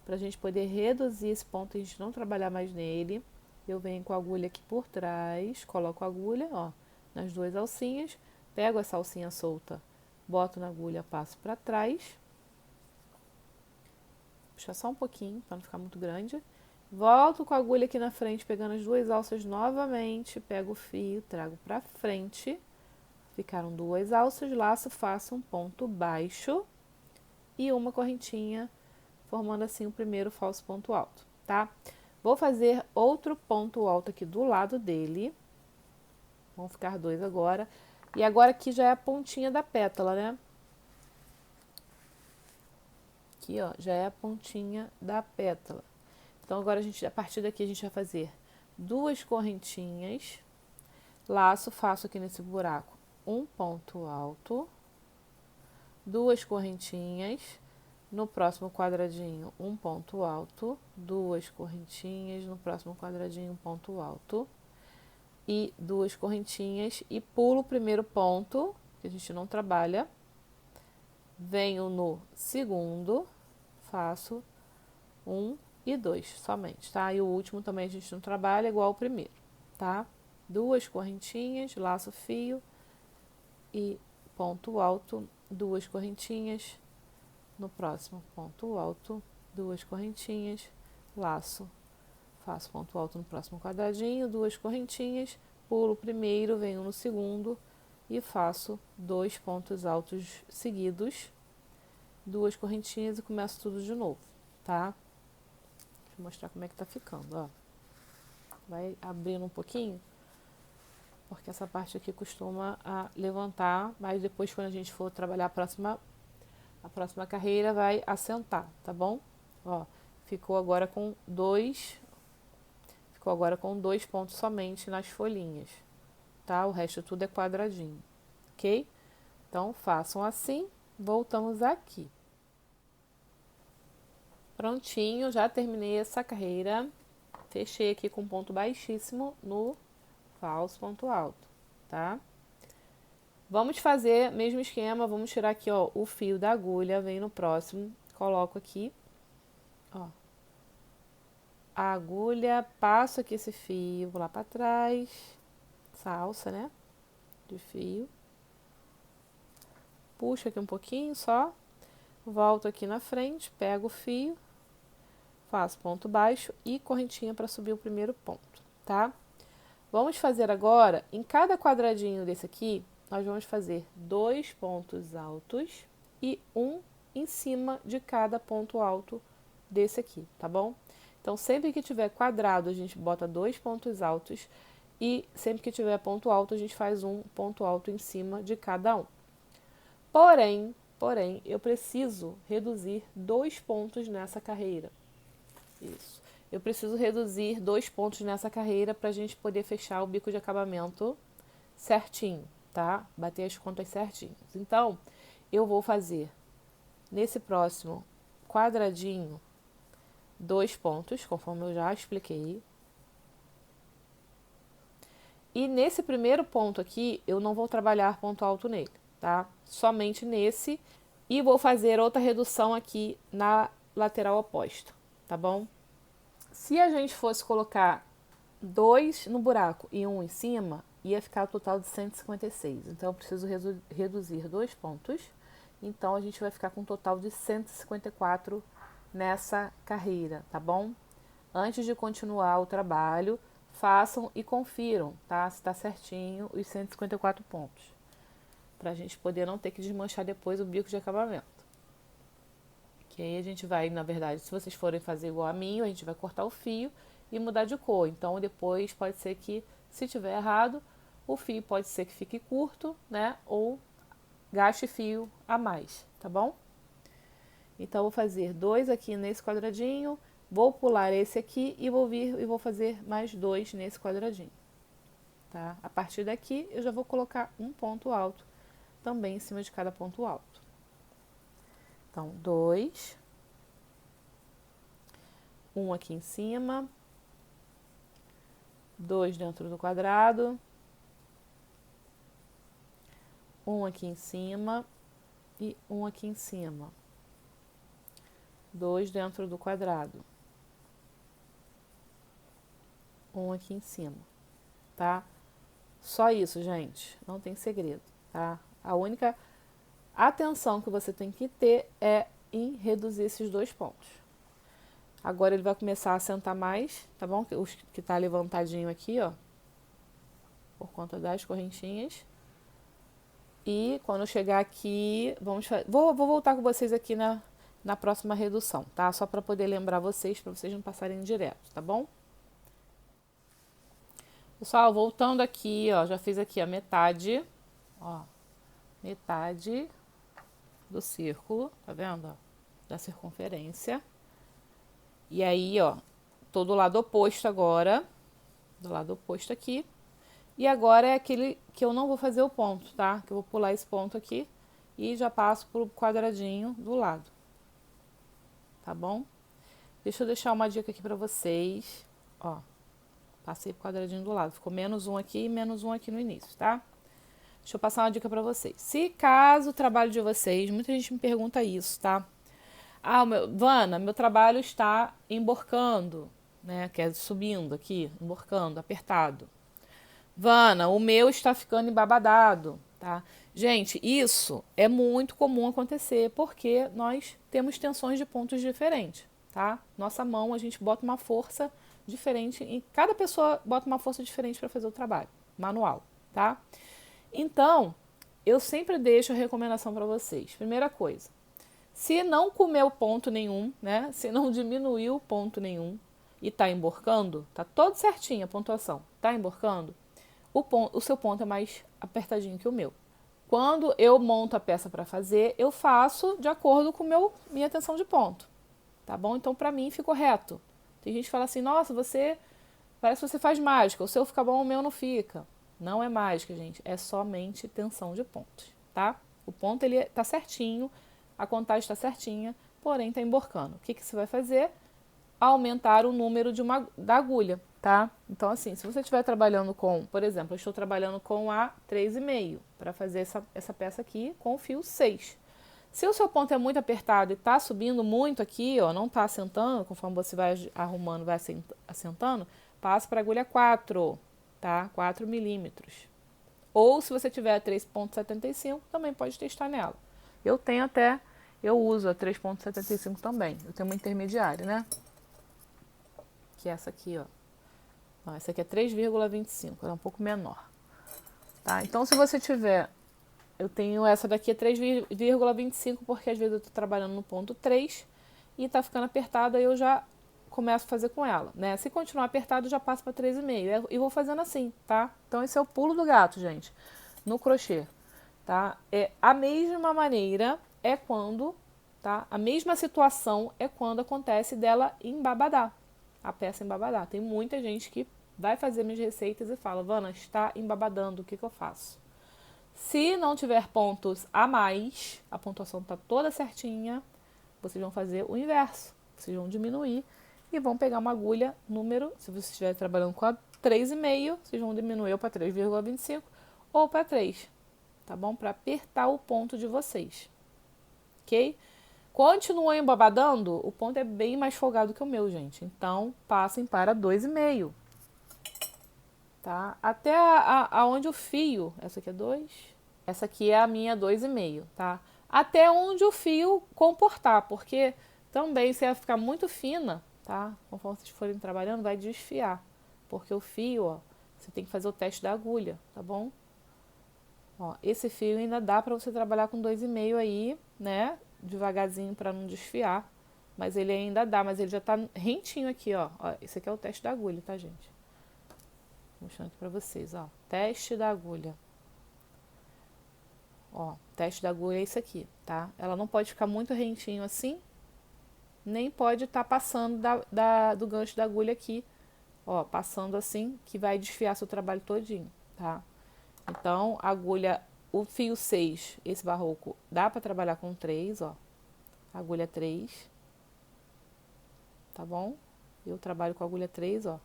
pra gente poder reduzir esse ponto e a gente não trabalhar mais nele. Eu venho com a agulha aqui por trás, coloco a agulha, ó, nas duas alcinhas, pego essa alcinha solta, boto na agulha, passo pra trás, puxa só um pouquinho, para não ficar muito grande, Volto com a agulha aqui na frente, pegando as duas alças novamente, pego o fio, trago pra frente, ficaram duas alças, laço, faço um ponto baixo e uma correntinha, formando assim o primeiro falso ponto alto, tá? Vou fazer outro ponto alto aqui do lado dele, vão ficar dois agora, e agora aqui já é a pontinha da pétala, né? Aqui, ó, já é a pontinha da pétala. Então, agora a partir daqui a gente vai fazer duas correntinhas, laço, faço aqui nesse buraco um ponto alto, duas correntinhas, no próximo quadradinho um ponto alto, duas correntinhas, no próximo quadradinho um ponto alto, e duas correntinhas, e pulo o primeiro ponto, que a gente não trabalha, venho no segundo, faço um e dois somente, tá? E o último também a gente não trabalha igual ao primeiro, tá? Duas correntinhas, laço fio e ponto alto, duas correntinhas, no próximo ponto alto, duas correntinhas, laço, faço ponto alto no próximo quadradinho, duas correntinhas, pulo o primeiro, venho no segundo e faço dois pontos altos seguidos, duas correntinhas e começo tudo de novo, tá? Vou mostrar como é que tá ficando, ó. Vai abrindo um pouquinho, porque essa parte aqui costuma levantar, mas depois quando a gente for trabalhar a próxima carreira vai assentar, tá bom? Ó, ficou agora com dois pontos somente nas folhinhas, tá? O resto tudo é quadradinho, ok? Então, façam assim, voltamos aqui. Prontinho, já terminei essa carreira, fechei aqui com ponto baixíssimo no falso ponto alto, tá? Vamos fazer mesmo esquema, vamos tirar aqui, ó, o fio da agulha, vem no próximo, coloco aqui, ó, a agulha, passo aqui esse fio, vou lá pra trás, essa alça, né, de fio, puxo aqui um pouquinho só, volto aqui na frente, pego o fio, faço ponto baixo e correntinha para subir o primeiro ponto, tá? Vamos fazer agora, em cada quadradinho desse aqui, nós vamos fazer dois pontos altos e um em cima de cada ponto alto desse aqui, tá bom? Então, sempre que tiver quadrado, a gente bota dois pontos altos e sempre que tiver ponto alto, a gente faz um ponto alto em cima de cada um. Porém, eu preciso reduzir dois pontos nessa carreira. Isso. Eu preciso reduzir dois pontos nessa carreira para a gente poder fechar o bico de acabamento certinho, tá? Bater as contas certinhas. Então, eu vou fazer nesse próximo quadradinho dois pontos, conforme eu já expliquei. E nesse primeiro ponto aqui, eu não vou trabalhar ponto alto nele, tá? Somente nesse. E vou fazer outra redução aqui na lateral oposta, tá bom? Se a gente fosse colocar dois no buraco e um em cima, ia ficar o total de 156. Então, eu preciso reduzir dois pontos. Então, a gente vai ficar com um total de 154 nessa carreira, tá bom? Antes de continuar o trabalho, façam e confiram, tá? Se tá certinho os 154 pontos. Pra gente poder não ter que desmanchar depois o bico de acabamento. Que aí a gente vai, na verdade, se vocês forem fazer igual a mim, a gente vai cortar o fio e mudar de cor. Então, depois pode ser que, se tiver errado, o fio pode ser que fique curto, né? Ou gaste fio a mais, tá bom? Então, eu vou fazer dois aqui nesse quadradinho, vou pular esse aqui e vou vir e vou fazer mais dois nesse quadradinho, tá? A partir daqui, eu já vou colocar um ponto alto também em cima de cada ponto alto. Então, dois, um aqui em cima, dois dentro do quadrado, um aqui em cima e um aqui em cima, dois dentro do quadrado, um aqui em cima, tá? Só isso, gente, não tem segredo, tá? A única atenção que você tem que ter é em reduzir esses dois pontos. Agora ele vai começar a sentar mais, tá bom? Os que tá levantadinho aqui, ó, por conta das correntinhas. E quando chegar aqui, vou voltar com vocês aqui na próxima redução, tá? Só para poder lembrar vocês, para vocês não passarem direto, tá bom? Pessoal, voltando aqui, ó, já fiz aqui a metade, ó, metade do círculo, tá vendo? Ó, da circunferência. E aí, ó, tô do lado oposto agora, do lado oposto aqui. E agora é aquele que eu não vou fazer o ponto, tá? Que eu vou pular esse ponto aqui e já passo pro quadradinho do lado. Tá bom? Deixa eu deixar uma dica aqui pra vocês. Ó, passei pro quadradinho do lado. Ficou menos um aqui e menos um aqui no início, tá? Deixa eu passar uma dica pra vocês. Se caso o trabalho de vocês, muita gente me pergunta isso, tá? Ah, Vana, meu trabalho está emborcando, né? Que é subindo aqui, emborcando, apertado. Vana, o meu está ficando embabadado, tá? Gente, isso é muito comum acontecer, porque nós temos tensões de pontos diferentes, tá? Nossa mão, a gente bota uma força diferente, e cada pessoa bota uma força diferente para fazer o trabalho, manual, tá? Então, eu sempre deixo a recomendação para vocês. Primeira coisa, se não comeu ponto nenhum, né? Se não diminuiu ponto nenhum e tá emborcando, tá todo certinho a pontuação, tá emborcando, o seu ponto é mais apertadinho que o meu. Quando eu monto a peça para fazer, eu faço de acordo com minha tensão de ponto, tá bom? Então, para mim, ficou reto. Tem gente que fala assim, nossa, parece que você faz mágica, o seu fica bom, o meu não fica. Não é mágica, gente, é somente tensão de pontos, tá? O ponto, ele tá certinho, a contagem está certinha, porém tá emborcando. O que você vai fazer? Aumentar o número da agulha, tá? Então, assim, se você estiver trabalhando com, por exemplo, eu estou trabalhando com a 3,5 para fazer essa peça aqui com o fio 6. Se o seu ponto é muito apertado e está subindo muito aqui, ó, não está assentando, conforme você vai arrumando, vai assentando, passa para a agulha 4, tá? 4 milímetros. Ou se você tiver a 3,75, também pode testar nela. Eu uso a 3,75 também. Eu tenho uma intermediária, né? Que é essa aqui, ó. Não, essa aqui é 3,25, ela é um pouco menor. Tá? Então, se você tiver... Eu tenho essa daqui, é 3,25, porque às vezes eu tô trabalhando no ponto 3 e tá ficando apertada, aí eu já começo a fazer com ela, né? Se continuar apertado, eu já passo para 3,5 e vou fazendo assim, tá? Então, esse é o pulo do gato, gente, no crochê, tá? A mesma maneira é quando, tá? A mesma situação é quando acontece dela embabadar, a peça embabadar. Tem muita gente que vai fazer minhas receitas e fala, Vana, está embabadando, o que eu faço? Se não tiver pontos a mais, a pontuação está toda certinha, vocês vão fazer o inverso. Vocês vão diminuir e vão pegar uma agulha número, se você estiver trabalhando com a 3,5, vocês vão diminuir para 3,25 ou para 3, tá bom? Para apertar o ponto de vocês, ok? Continua embabadando, o ponto é bem mais folgado que o meu, gente. Então, passem para 2,5. Tá? Até aonde o fio, essa aqui é 2, essa aqui é a minha 2,5, tá? Até onde o fio comportar, porque também se ela ficar muito fina, tá? Conforme vocês forem trabalhando, vai desfiar, porque o fio, ó, você tem que fazer o teste da agulha, tá bom? Ó, esse fio ainda dá pra você trabalhar com 2,5 aí, né? Devagarzinho pra não desfiar, mas ele ainda dá, mas ele já tá rentinho aqui, ó. Ó, esse aqui é o teste da agulha, tá, gente? Mostrando aqui pra vocês, ó. Teste da agulha. Ó, teste da agulha é isso aqui, tá? Ela não pode ficar muito rentinho assim, nem pode estar passando do gancho da agulha aqui, ó, passando assim, que vai desfiar seu trabalho todinho, tá? Então, a agulha, o fio 6, esse barroco, dá pra trabalhar com 3, ó. Agulha 3, tá bom? Eu trabalho com a agulha 3, ó.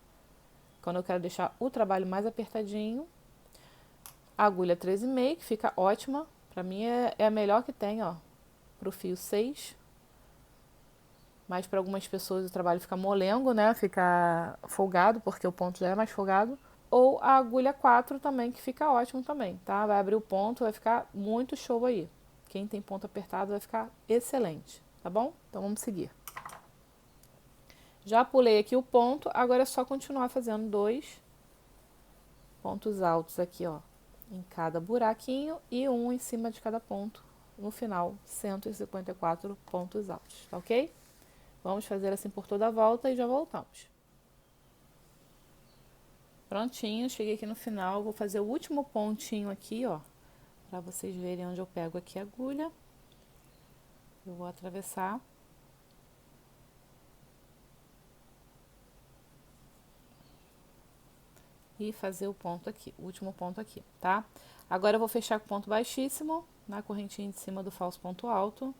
Quando eu quero deixar o trabalho mais apertadinho, a agulha 3,5, que fica ótima. Pra mim é a melhor que tem, ó. Pro fio 6. Mas para algumas pessoas o trabalho fica molengo, né? Fica folgado, porque o ponto já é mais folgado. Ou a agulha 4 também, que fica ótimo também, tá? Vai abrir o ponto, vai ficar muito show aí. Quem tem ponto apertado vai ficar excelente, tá bom? Então vamos seguir. Já pulei aqui o ponto, agora é só continuar fazendo 2 pontos altos aqui, ó, em cada buraquinho e um em cima de cada ponto. No final, 154 pontos altos, tá ok? Vamos fazer assim por toda a volta e já voltamos. Prontinho, cheguei aqui no final, vou fazer o último pontinho aqui, ó, para vocês verem onde eu pego aqui a agulha. Eu vou atravessar. E fazer o ponto aqui, o último ponto aqui, tá? Agora eu vou fechar com ponto baixíssimo na correntinha de cima do falso ponto alto.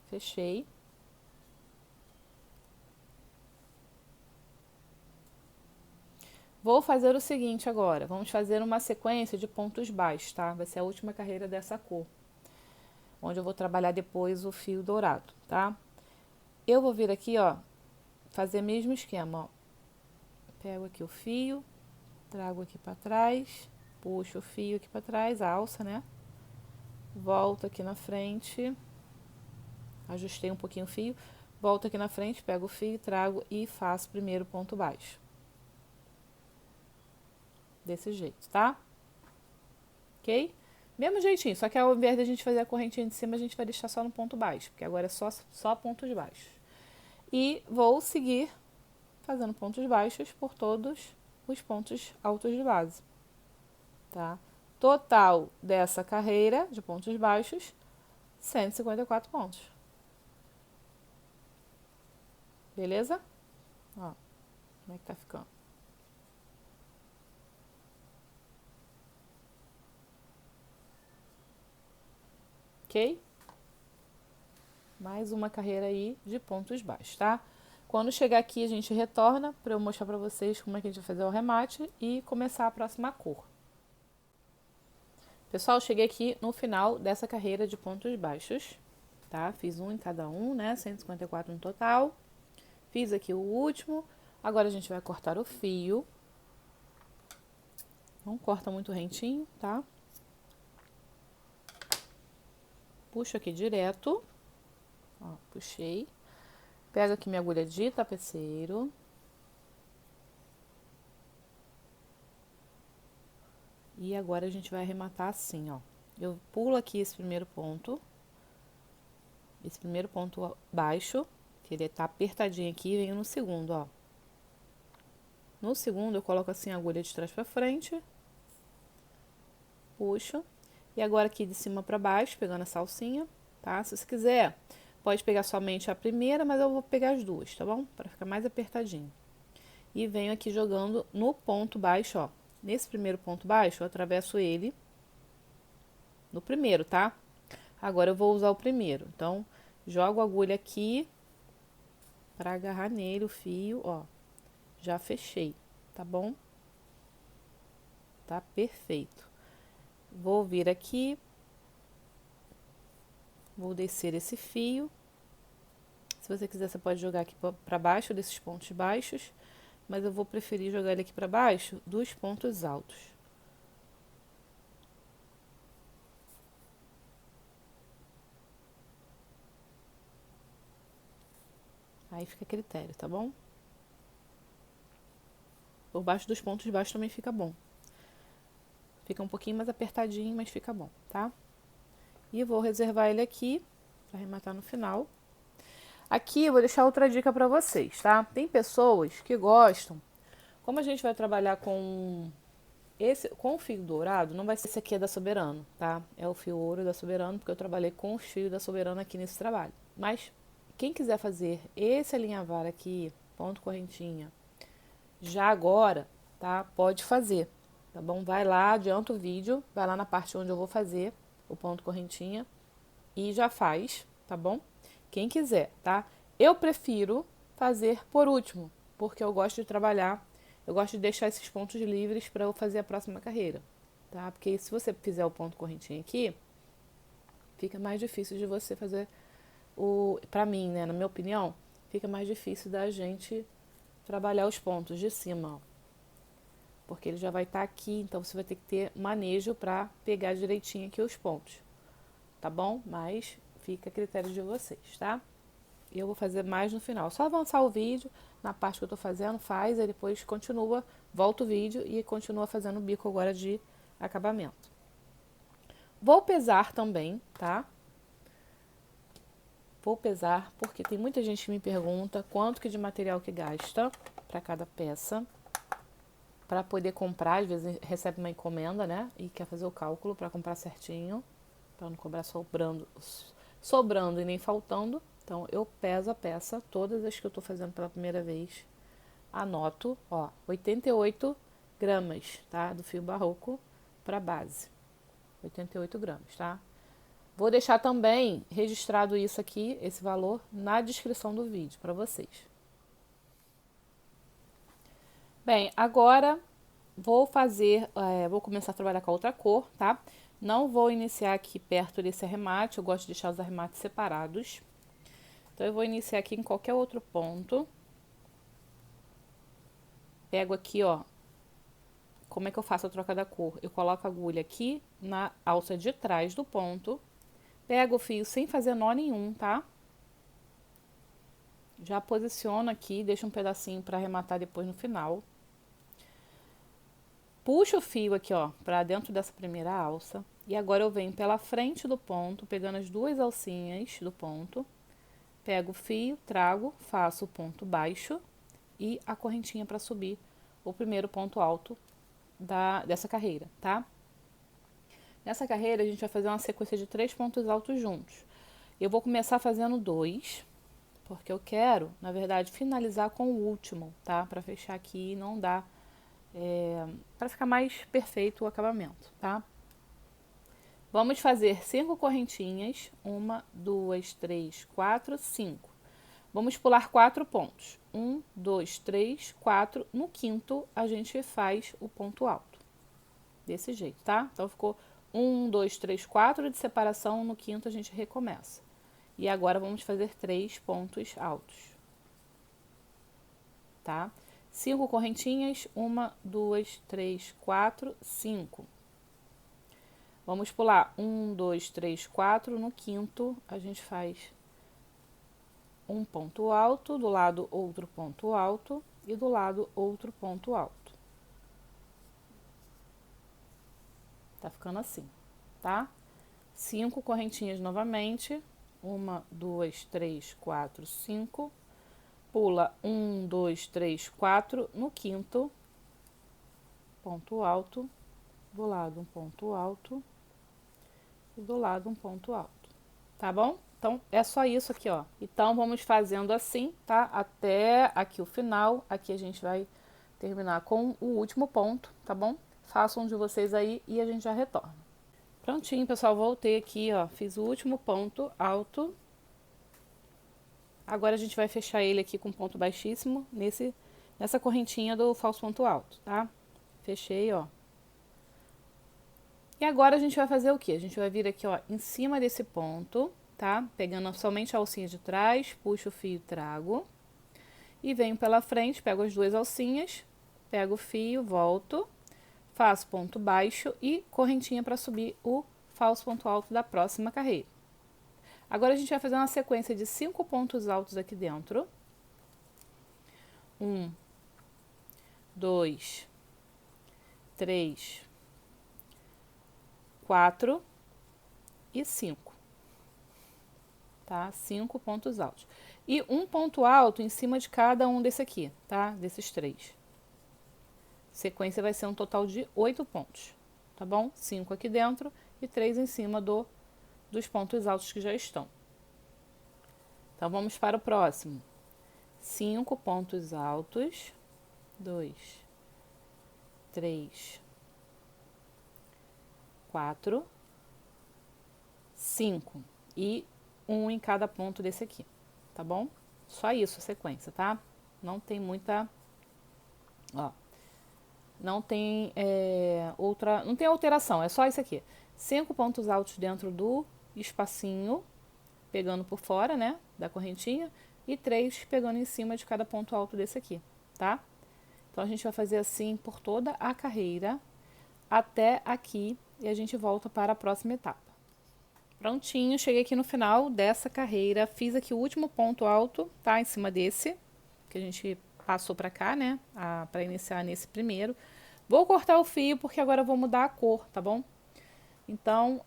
Fechei. Vou fazer o seguinte agora, vamos fazer uma sequência de pontos baixos, tá? Vai ser a última carreira dessa cor, onde eu vou trabalhar depois o fio dourado, tá? Eu vou vir aqui, ó, fazer o mesmo esquema, ó. Pego aqui o fio, trago aqui para trás, puxo o fio aqui para trás, a alça, né? Volto aqui na frente, ajustei um pouquinho o fio, volto aqui na frente, pego o fio, trago e faço o primeiro ponto baixo. Desse jeito, tá? Ok? Mesmo jeitinho, só que ao invés de a gente fazer a correntinha de cima, a gente vai deixar só no ponto baixo, porque agora é só pontos baixos. E vou seguir fazendo pontos baixos por todos os pontos altos de base, tá? Total dessa carreira de pontos baixos, 154 pontos. Beleza? Ó, como é que tá ficando? Ok? Mais uma carreira aí de pontos baixos, tá? Quando chegar aqui, a gente retorna para eu mostrar para vocês como é que a gente vai fazer o remate e começar a próxima cor. Pessoal, cheguei aqui no final dessa carreira de pontos baixos, tá? Fiz um em cada um, né? 154 no total. Fiz aqui o último. Agora a gente vai cortar o fio. Não corta muito rentinho, tá? Puxo aqui direto. Ó, puxei. Pego aqui minha agulha de tapeceiro. E agora a gente vai arrematar assim, ó. Eu pulo aqui esse primeiro ponto baixo, que ele tá apertadinho aqui, e venho no segundo, ó. No segundo, eu coloco assim a agulha de trás pra frente, puxo, e agora aqui de cima pra baixo, pegando a salsinha, tá? Se você quiser, pode pegar somente a primeira, mas eu vou pegar as duas, tá bom? Pra ficar mais apertadinho. E venho aqui jogando no ponto baixo, ó. Nesse primeiro ponto baixo, eu atravesso ele no primeiro, tá? Agora eu vou usar o primeiro. Então, jogo a agulha aqui para agarrar nele o fio, ó. Já fechei, tá bom? Tá perfeito. Vou vir aqui, vou descer esse fio. Se você quiser, você pode jogar aqui para baixo desses pontos baixos, mas eu vou preferir jogar ele aqui para baixo dos pontos altos. Aí fica a critério, tá bom? Por baixo dos pontos baixos também fica bom. Fica um pouquinho mais apertadinho, mas fica bom, tá? E vou reservar ele aqui para arrematar no final. Aqui eu vou deixar outra dica para vocês, tá? Tem pessoas que gostam, como a gente vai trabalhar com o fio dourado, não vai ser esse aqui é da Soberano, tá? É o fio ouro da Soberano, porque eu trabalhei com o fio da Soberano aqui nesse trabalho. Mas quem quiser fazer esse alinhavar aqui, ponto correntinha, já agora, tá? Pode fazer, tá bom? Vai lá, adianta o vídeo, vai lá na parte onde eu vou fazer o ponto correntinha e já faz, tá bom? Quem quiser, tá? Eu prefiro fazer por último, porque eu gosto de trabalhar, eu gosto de deixar esses pontos livres para eu fazer a próxima carreira, tá? Porque se você fizer o ponto correntinho aqui, fica mais difícil de você fazer pra mim, né, na minha opinião, fica mais difícil da gente trabalhar os pontos de cima, ó. Porque ele já vai estar aqui, então você vai ter que ter manejo para pegar direitinho aqui os pontos, tá bom? Mas fica a critério de vocês, tá? Eu vou fazer mais no final. Só avançar o vídeo na parte que eu tô fazendo, faz, aí depois continua, volta o vídeo e continua fazendo o bico agora de acabamento. Vou pesar também, tá? Vou pesar porque tem muita gente que me pergunta quanto que de material que gasta para cada peça. Para poder comprar, às vezes recebe uma encomenda, né? E quer fazer o cálculo para comprar certinho, para não cobrar sobrando e nem faltando. Então eu peso a peça, todas as que eu tô fazendo pela primeira vez, anoto, ó, 88 gramas, tá? Do fio barroco para base, 88 gramas, tá? Vou deixar também registrado isso aqui, esse valor, na descrição do vídeo para vocês. Bem, agora vou começar a trabalhar com a outra cor, tá? Não vou iniciar aqui perto desse arremate, eu gosto de deixar os arremates separados. Então, eu vou iniciar aqui em qualquer outro ponto. Pego aqui, ó, como é que eu faço a troca da cor? Eu coloco a agulha aqui na alça de trás do ponto, pego o fio sem fazer nó nenhum, tá? Já posiciono aqui, deixo um pedacinho para arrematar depois no final. Puxo o fio aqui, ó, para dentro dessa primeira alça. E agora eu venho pela frente do ponto, pegando as duas alcinhas do ponto. Pego o fio, trago, faço o ponto baixo e a correntinha para subir o primeiro ponto alto dessa carreira, tá? Nessa carreira a gente vai fazer uma sequência de 3 pontos altos juntos. Eu vou começar fazendo 2, porque eu quero, na verdade, finalizar com o último, tá? Para fechar aqui e não dar... para ficar mais perfeito o acabamento, tá? Vamos fazer 5 correntinhas, 1, 2, 3, 4, 5. Vamos pular 4 pontos, 1, 2, 3, 4, no quinto a gente faz o ponto alto, desse jeito, tá? Então ficou 1, 2, 3, 4 de separação, no quinto a gente recomeça. E agora vamos fazer 3 pontos altos, tá? 5 correntinhas, 1, 2, 3, 4, 5. Vamos pular 1, 2, 3, 4, no quinto a gente faz um ponto alto, do lado outro ponto alto e do lado outro ponto alto. Tá ficando assim, tá? 5 correntinhas novamente, 1, 2, 3, 4, 5. Pula 1, 2, 3, 4, no quinto, ponto alto, do lado um ponto alto e do lado um ponto alto, tá bom? Então, é só isso aqui, ó. Então, vamos fazendo assim, tá? Até aqui o final, aqui a gente vai terminar com o último ponto, tá bom? Façam um de vocês aí e a gente já retorna. Prontinho, pessoal, voltei aqui, ó, fiz o último ponto alto. Agora a gente vai fechar ele aqui com ponto baixíssimo nessa correntinha do falso ponto alto, tá? Fechei, ó. E agora a gente vai fazer o quê? A gente vai vir aqui, ó, em cima desse ponto, tá? Pegando somente a alcinha de trás, puxo o fio, trago. E venho pela frente, pego as duas alcinhas, pego o fio, volto, faço ponto baixo e correntinha para subir o falso ponto alto da próxima carreira. Agora a gente vai fazer uma sequência de 5 pontos altos aqui dentro. 1, 2, 3, 4 e 5. Tá? 5 pontos altos. E um ponto alto em cima de cada um desse aqui, tá? Desses 3. Sequência vai ser um total de 8 pontos, tá bom? 5 aqui dentro e 3 em cima dos pontos altos que já estão. Então, vamos para o próximo. 5 pontos altos. 2, 3, 4, 5. E um em cada ponto desse aqui, tá bom? Só isso a sequência, tá? Não tem muita... Ó. Não tem não tem alteração, é só isso aqui. 5 pontos altos dentro do espacinho, pegando por fora, né, da correntinha, e 3 pegando em cima de cada ponto alto desse aqui, tá? Então, a gente vai fazer assim por toda a carreira, até aqui, e a gente volta para a próxima etapa. Prontinho, cheguei aqui no final dessa carreira, fiz aqui o último ponto alto, tá? Em cima desse, que a gente passou pra cá, né? Pra iniciar nesse primeiro. Vou cortar o fio, porque agora eu vou mudar a cor, tá bom? Então,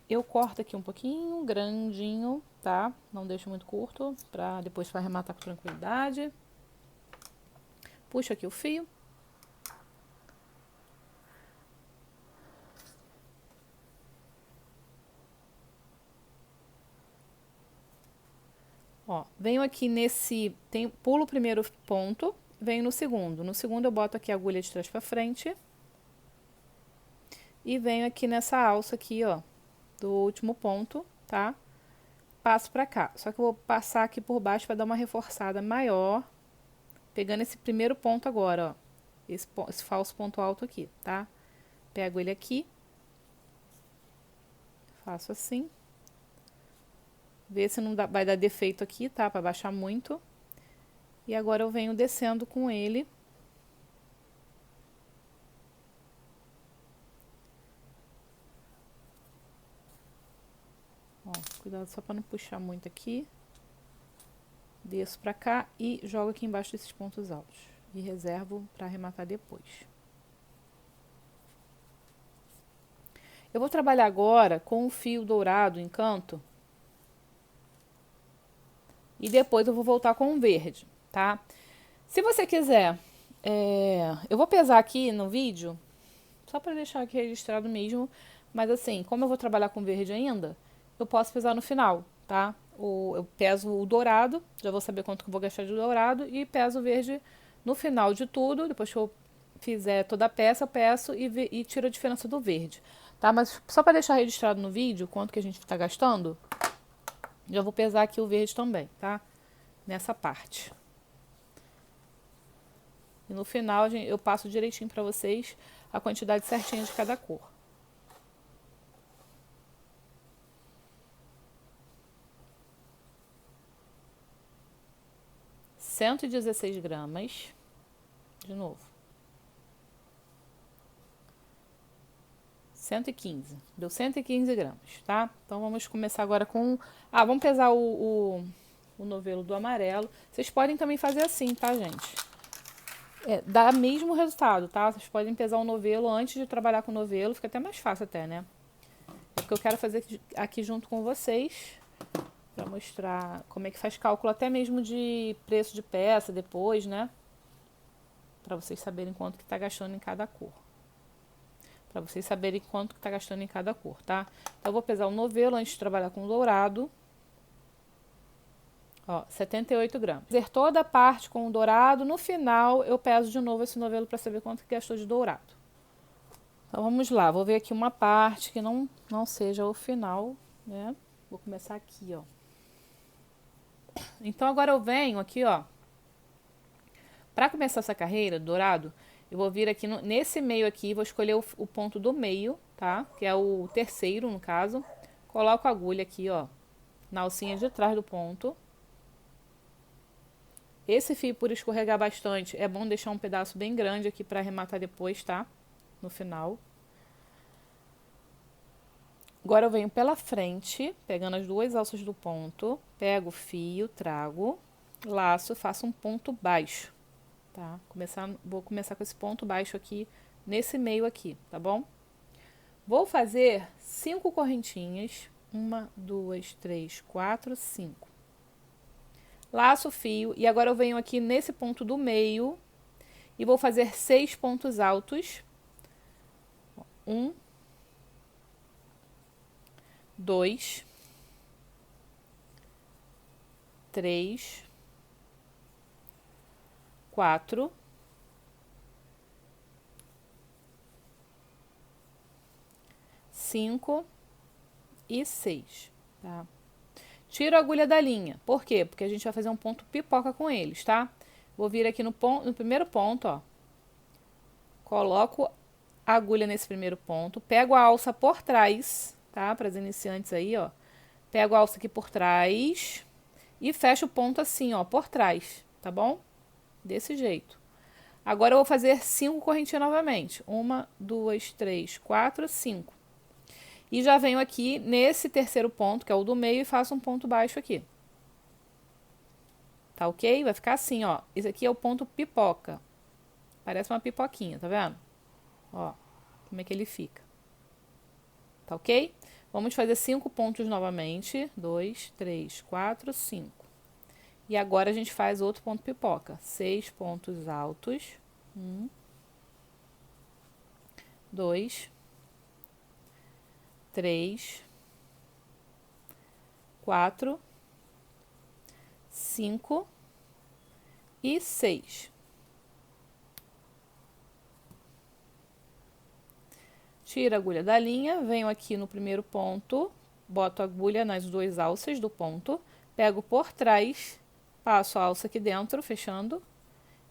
eu corto aqui um pouquinho, grandinho, tá? Não deixo muito curto, pra depois arrematar com tranquilidade. Puxo aqui o fio. Ó, venho aqui nesse, pulo o primeiro ponto, venho no segundo. No segundo eu boto aqui a agulha de trás pra frente. E venho aqui nessa alça aqui, ó, do último ponto, tá? Passo pra cá. Só que eu vou passar aqui por baixo pra dar uma reforçada maior. Pegando esse primeiro ponto agora, ó. Esse falso ponto alto aqui, tá? Pego ele aqui. Faço assim. Vê se não vai dar defeito aqui, tá? Pra baixar muito. E agora eu venho descendo com ele. Ó, cuidado só pra não puxar muito aqui. Desço pra cá e jogo aqui embaixo desses pontos altos. E reservo pra arrematar depois. Eu vou trabalhar agora com o fio dourado em canto. E depois eu vou voltar com o verde, tá? Se você quiser, eu vou pesar aqui no vídeo, só para deixar aqui registrado mesmo. Mas assim, como eu vou trabalhar com verde ainda, eu posso pesar no final, tá? Eu peso o dourado, já vou saber quanto que eu vou gastar de dourado, e peso o verde no final de tudo. Depois que eu fizer toda a peça, eu peço e tiro a diferença do verde, tá? Mas só para deixar registrado no vídeo quanto que a gente está gastando, já vou pesar aqui o verde também, tá? Nessa parte. E no final eu passo direitinho para vocês a quantidade certinha de cada cor. £116. De novo. 115. Deu 115 gramas, tá? Então vamos começar agora com... vamos pesar o novelo do amarelo. Vocês podem também fazer assim, tá, gente? Dá mesmo resultado, tá? Vocês podem pesar o novelo antes de trabalhar com o novelo. Fica até mais fácil até, né? É porque eu quero fazer aqui junto com vocês, para mostrar como é que faz cálculo até mesmo de preço de peça depois, né? Para vocês saberem quanto que tá gastando em cada cor. Para vocês saberem quanto que tá gastando em cada cor, tá? Então eu vou pesar o novelo antes de trabalhar com o dourado. Ó, 78 gramas. Fazer toda a parte com o dourado. No final eu peso de novo esse novelo para saber quanto que gastou de dourado. Então vamos lá, vou ver aqui uma parte que não seja o final, né? Vou começar aqui, ó. Então agora eu venho aqui, ó. Para começar essa carreira, dourado, eu vou vir aqui nesse meio aqui, vou escolher o ponto do meio, tá? Que é o terceiro, no caso. Coloco a agulha aqui, ó, na alcinha de trás do ponto. Esse fio, por escorregar bastante, é bom deixar um pedaço bem grande aqui para arrematar depois, tá? No final. Agora eu venho pela frente, pegando as duas alças do ponto, pego o fio, trago, laço, faço um ponto baixo, tá? Vou começar com esse ponto baixo aqui, nesse meio aqui, tá bom? Vou fazer 5 correntinhas, 1, 2, 3, 4, 5. Laço o fio e agora eu venho aqui nesse ponto do meio e vou fazer 6 pontos altos. 1, 2, 3, 4, 5 e 6, tá? Tiro a agulha da linha. Por quê? Porque a gente vai fazer um ponto pipoca com eles, tá? Vou vir aqui no primeiro ponto, ó. Coloco a agulha nesse primeiro ponto. Pego a alça por trás, tá? Para as iniciantes aí, ó. Pego a alça aqui por trás e fecho o ponto assim, ó, por trás, tá bom? Desse jeito. Agora eu vou fazer 5 correntinhas novamente. 1, 2, 3, 4, 5. E já venho aqui nesse terceiro ponto, que é o do meio, e faço um ponto baixo aqui. Tá ok? Vai ficar assim, ó. Esse aqui é o ponto pipoca. Parece uma pipoquinha, tá vendo? Ó, como é que ele fica. Tá ok? Vamos fazer 5 pontos novamente. 2, 3, 4, 5. E agora a gente faz outro ponto pipoca. 6 pontos altos. 1, 2, 3, 4, 5 e 6. Tiro a agulha da linha, venho aqui no primeiro ponto, boto a agulha nas 2 alças do ponto, pego por trás, passo a alça aqui dentro, fechando,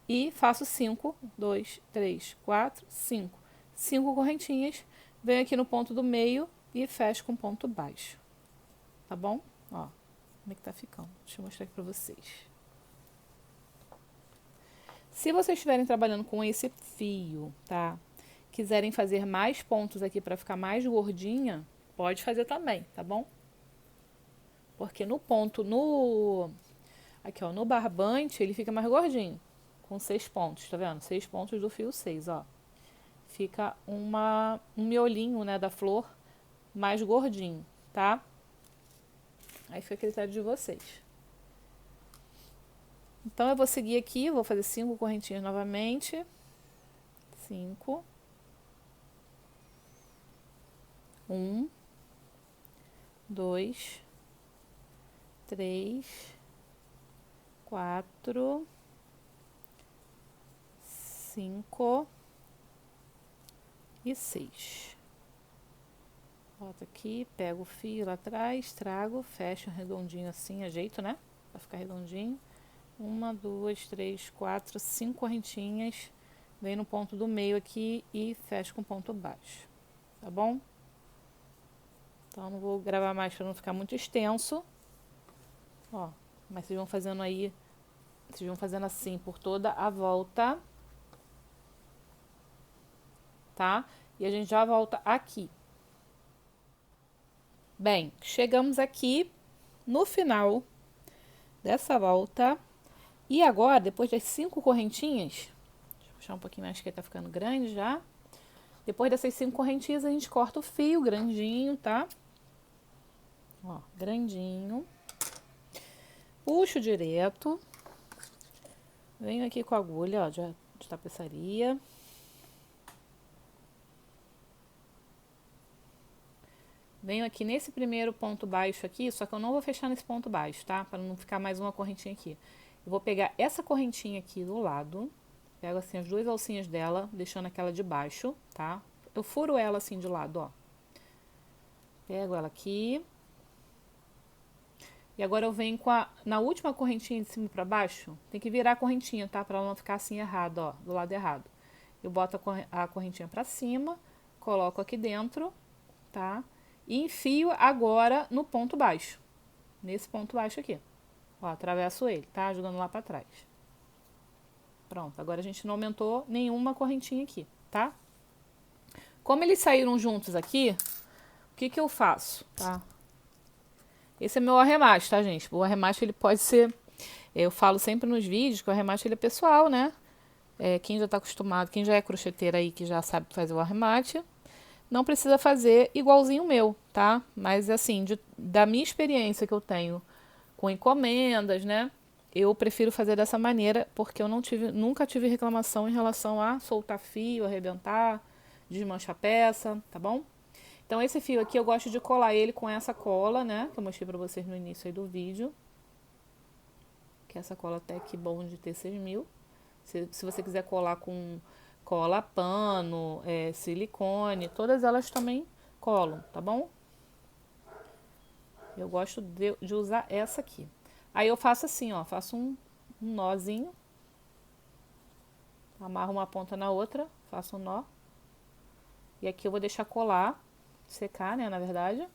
e faço 5, 2, 3, 4, 5. 5 correntinhas, venho aqui no ponto do meio e fecho com ponto baixo. Tá bom? Ó, como é que tá ficando? Deixa eu mostrar aqui pra vocês. Se vocês estiverem trabalhando com esse fio, tá? Quiserem fazer mais pontos aqui para ficar mais gordinha, pode fazer também, tá bom? Porque no ponto, aqui ó, no barbante, ele fica mais gordinho, com 6 pontos, tá vendo? 6 pontos do fio 6, ó. Fica um miolinho, né, da flor mais gordinho, tá? Aí fica a critério de vocês. Então, eu vou seguir aqui, vou fazer 5 correntinhas novamente. 5. 1, 2, 3, 4, 5 e 6. Volto aqui, pego o fio lá atrás, trago, fecho redondinho assim, ajeito, né? Pra ficar redondinho. 1, 2, 3, 4, 5 correntinhas. Venho no ponto do meio aqui e fecho com ponto baixo. Tá bom? Então, não vou gravar mais para não ficar muito extenso. Ó, mas vocês vão fazendo aí, vocês vão fazendo assim por toda a volta. Tá? E a gente já volta aqui. Bem, chegamos aqui no final dessa volta. E agora, depois das 5 correntinhas, deixa eu puxar um pouquinho mais que tá ficando grande já. Depois dessas 5 correntinhas, a gente corta o fio grandinho, tá? Ó, grandinho. Puxo direto. Venho aqui com a agulha, ó, de tapeçaria. Venho aqui nesse primeiro ponto baixo aqui, só que eu não vou fechar nesse ponto baixo, tá? Para não ficar mais uma correntinha aqui. Eu vou pegar essa correntinha aqui do lado, pego assim as 2 alcinhas dela, deixando aquela de baixo, tá? Eu furo ela assim de lado, ó. Pego ela aqui. E agora eu venho na última correntinha de cima pra baixo, tem que virar a correntinha, tá? Pra ela não ficar assim errado, ó, do lado errado. Eu boto a correntinha pra cima, coloco aqui dentro, tá? E enfio agora no ponto baixo, nesse ponto baixo aqui. Ó, atravesso ele, tá? Jogando lá pra trás. Pronto, agora a gente não aumentou nenhuma correntinha aqui, tá? Como eles saíram juntos aqui, o que que eu faço, tá? Esse é meu arremate, tá, gente? O arremate, ele pode ser... Eu falo sempre nos vídeos que o arremate, ele é pessoal, né? Quem já tá acostumado, quem já é crocheteira aí, que já sabe fazer o arremate, não precisa fazer igualzinho o meu, tá? Mas, assim, da minha experiência que eu tenho com encomendas, né? Eu prefiro fazer dessa maneira, porque eu nunca tive reclamação em relação a soltar fio, arrebentar, desmanchar peça, tá bom? Então, esse fio aqui eu gosto de colar ele com essa cola, né? Que eu mostrei pra vocês no início aí do vídeo. Que é essa cola Tech Bond T6000. Se você quiser colar com cola, pano, silicone, todas elas também colam, tá bom? Eu gosto de usar essa aqui. Aí eu faço assim, ó, faço um nozinho. Amarro uma ponta na outra, faço um nó. E aqui eu vou deixar colar, secar, né, na verdade.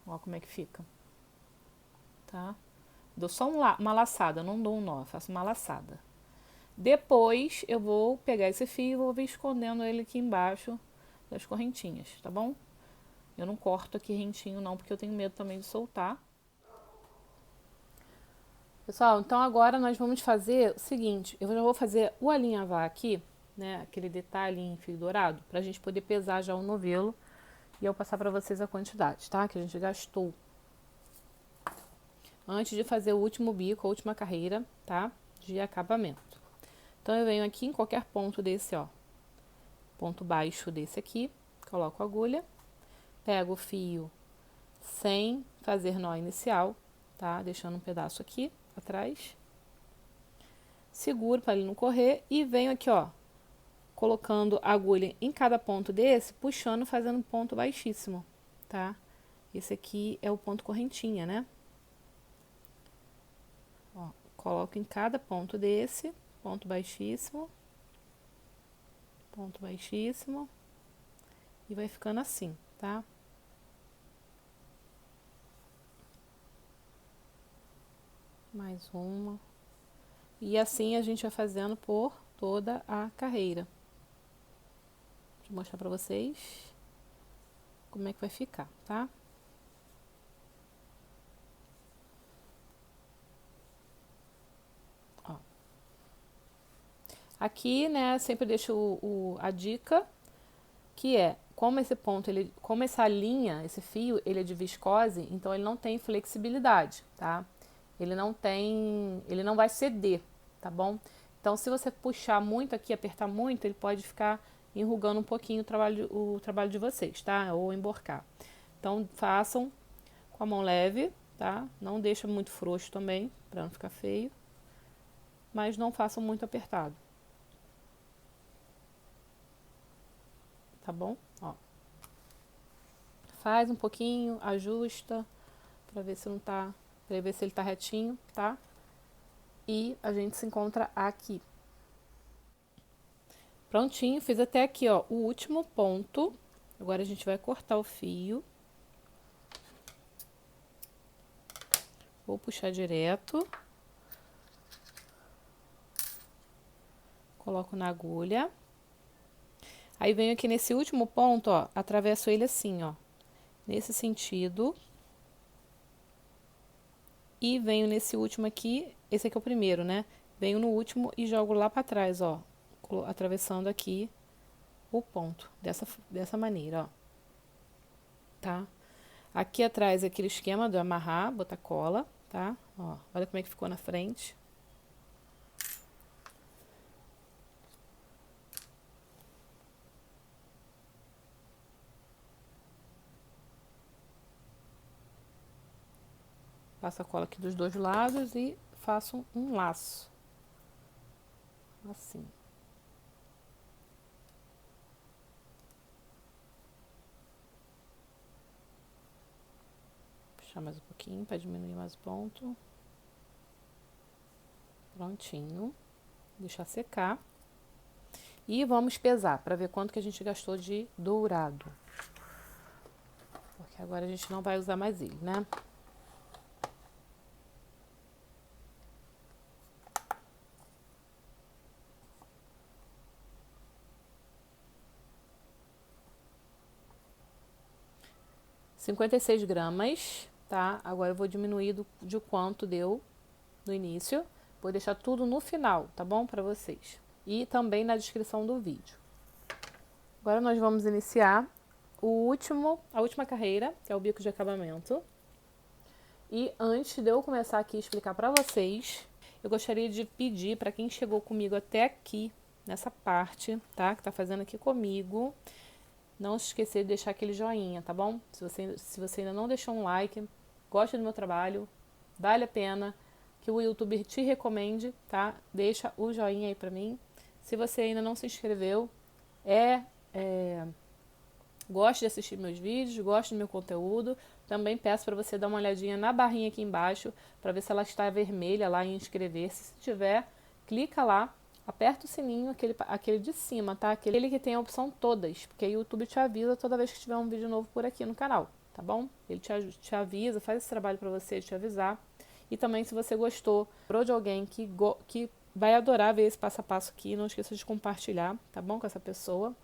Ó como é que fica. Tá? Dou só uma laçada, não dou um nó, faço uma laçada. Depois eu vou pegar esse fio e vou vir escondendo ele aqui embaixo das correntinhas, tá bom? Eu não corto aqui rentinho não, porque eu tenho medo também de soltar. Pessoal, então agora nós vamos fazer o seguinte, eu já vou fazer o alinhavar aqui, né, aquele detalhe em fio dourado, pra gente poder pesar já o novelo e eu passar pra vocês a quantidade, tá, que a gente gastou. Antes de fazer o último bico, a última carreira, tá, de acabamento. Então eu venho aqui em qualquer ponto desse, ó, ponto baixo desse aqui, coloco a agulha, pego o fio sem fazer nó inicial, tá, deixando um pedaço aqui atrás, seguro para ele não correr e venho aqui, ó, colocando a agulha em cada ponto desse, puxando, fazendo um ponto baixíssimo, tá? Esse aqui é o ponto correntinha, né? Ó, coloco em cada ponto desse, ponto baixíssimo, e vai ficando assim, tá? Mais uma. E assim a gente vai fazendo por toda a carreira. Deixa eu mostrar pra vocês como é que vai ficar, tá? Ó. Aqui, né, sempre deixo a dica, que é, como esse ponto, como essa linha, esse fio, ele é de viscose, então ele não tem flexibilidade, tá? Ele não vai ceder, tá bom? Então, se você puxar muito aqui, apertar muito, ele pode ficar enrugando um pouquinho o trabalho de vocês, tá? Ou emborcar. Então, façam com a mão leve, tá? Não deixa muito frouxo também, para não ficar feio. Mas não façam muito apertado. Tá bom? Ó. Faz um pouquinho, ajusta, para ver se não tá, para ver se ele tá retinho, tá? E a gente se encontra aqui. Prontinho, fiz até aqui, ó, o último ponto. Agora a gente vai cortar o fio. Vou puxar direto. Coloco na agulha. Aí venho aqui nesse último ponto, ó, atravesso ele assim, ó, nesse sentido. E venho nesse último aqui, esse aqui é o primeiro, né? Venho no último e jogo lá pra trás, ó, atravessando aqui o ponto, dessa maneira, ó. Tá? Aqui atrás é aquele esquema de amarrar, botar cola, tá? Ó, olha como é que ficou na frente. Passo a cola aqui dos dois lados e faço um laço. Assim. Puxar mais um pouquinho para diminuir mais o ponto. Prontinho. Deixar secar. E vamos pesar para ver quanto que a gente gastou de dourado. Porque agora a gente não vai usar mais ele, né? £56, tá? Agora eu vou diminuir de quanto deu no início. Vou deixar tudo no final, tá bom? Para vocês. E também na descrição do vídeo. Agora nós vamos iniciar a última carreira, que é o bico de acabamento. E antes de eu começar aqui a explicar para vocês, eu gostaria de pedir para quem chegou comigo até aqui, nessa parte, tá? Que tá fazendo aqui comigo, não se esquecer de deixar aquele joinha, tá bom? Se você ainda não deixou um like, gosta do meu trabalho, vale a pena que o YouTube te recomende, tá? Deixa o joinha aí pra mim. Se você ainda não se inscreveu, gosta de assistir meus vídeos, gosta do meu conteúdo, também peço para você dar uma olhadinha na barrinha aqui embaixo, para ver se ela está vermelha lá em inscrever-se. Se tiver, clica lá. Aperta o sininho, aquele de cima, tá? Aquele que tem a opção todas, porque o YouTube te avisa toda vez que tiver um vídeo novo por aqui no canal, tá bom? Ele te avisa, faz esse trabalho pra você, te avisar. E também, se você gostou, ou de alguém que vai adorar ver esse passo a passo aqui, não esqueça de compartilhar, tá bom? Com essa pessoa.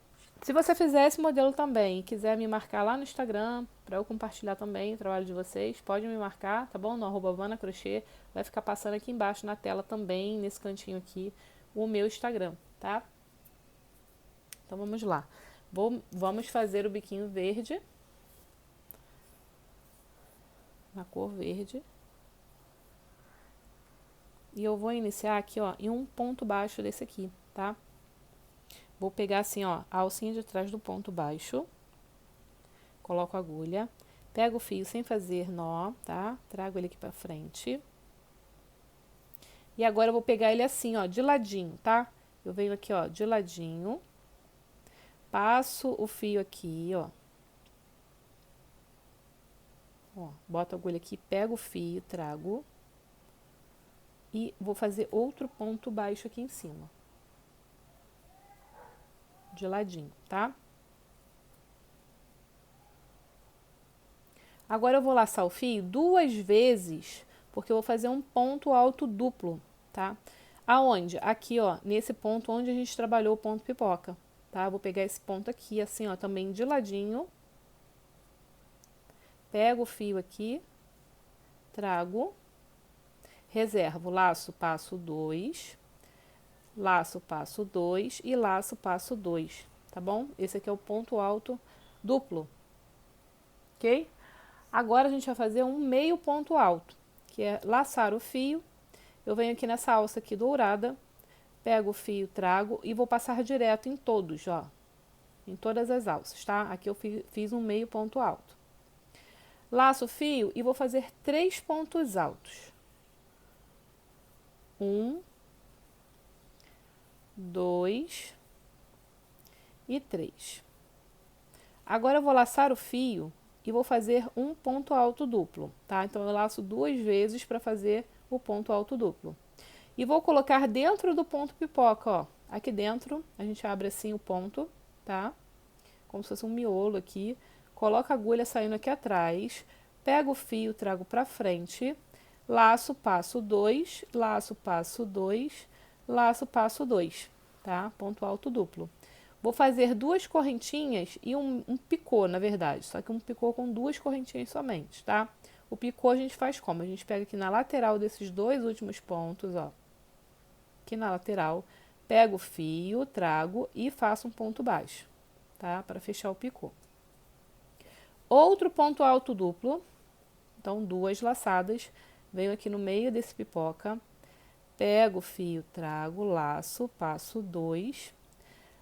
Se você fizer esse modelo também e quiser me marcar lá no Instagram, para eu compartilhar também o trabalho de vocês, pode me marcar, tá bom? No @vanacrochê, vai ficar passando aqui embaixo na tela também, nesse cantinho aqui, o meu Instagram, tá? Então vamos lá. Vamos fazer o biquinho verde, na cor verde. E eu vou iniciar aqui, ó, em um ponto baixo desse aqui, tá? Vou pegar assim, ó, a alcinha de trás do ponto baixo, coloco a agulha, pego o fio sem fazer nó, tá? Trago ele aqui pra frente. E agora eu vou pegar ele assim, ó, de ladinho, tá? Eu venho aqui, ó, de ladinho, passo o fio aqui, ó. Ó, boto a agulha aqui, pego o fio, trago. E vou fazer outro ponto baixo aqui em cima. De ladinho, tá? Agora eu vou laçar o fio 2 vezes, porque eu vou fazer um ponto alto duplo, tá? Aonde? Aqui, ó, nesse ponto onde a gente trabalhou o ponto pipoca, tá? Vou pegar esse ponto aqui, assim, ó, também de ladinho. Pego o fio aqui, trago, reservo, laço, passo 2, laço, passo 2 e laço, passo 2, tá bom? Esse aqui é o ponto alto duplo, ok? Agora a gente vai fazer um meio ponto alto, que é laçar o fio. Eu venho aqui nessa alça aqui dourada, pego o fio, trago e vou passar direto em todos, ó. Em todas as alças, tá? Aqui eu fiz um meio ponto alto. Laço o fio e vou fazer 3 pontos altos. 1, 2 e 3. Agora eu vou laçar o fio e vou fazer um ponto alto duplo, tá? Então eu laço 2 vezes para fazer o ponto alto duplo. E vou colocar dentro do ponto pipoca, ó. Aqui dentro, a gente abre assim o ponto, tá? Como se fosse um miolo aqui. Coloca a agulha saindo aqui atrás. Pego o fio, trago pra frente. Laço, passo 2, laço, passo 2, laço, passo 2, tá? Ponto alto duplo. Vou fazer 2 correntinhas e um picô, na verdade. Só que um picô com 2 correntinhas somente, tá? O picô a gente faz como? A gente pega aqui na lateral desses 2 últimos pontos, ó. Aqui na lateral, pego o fio, trago e faço um ponto baixo, tá? Para fechar o picô. Outro ponto alto duplo, então 2 laçadas, venho aqui no meio desse pipoca, pego o fio, trago, laço, passo 2,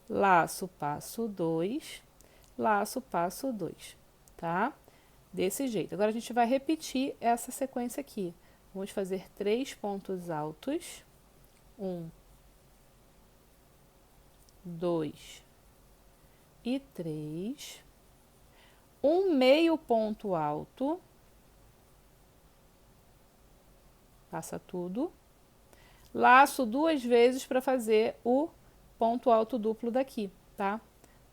laço, passo 2, laço, passo 2, tá? Desse jeito. Agora a gente vai repetir essa sequência aqui. Vamos fazer 3 pontos altos. 1, 2 e 3. Um meio ponto alto. Passa tudo. Laço 2 vezes para fazer o ponto alto duplo daqui, tá?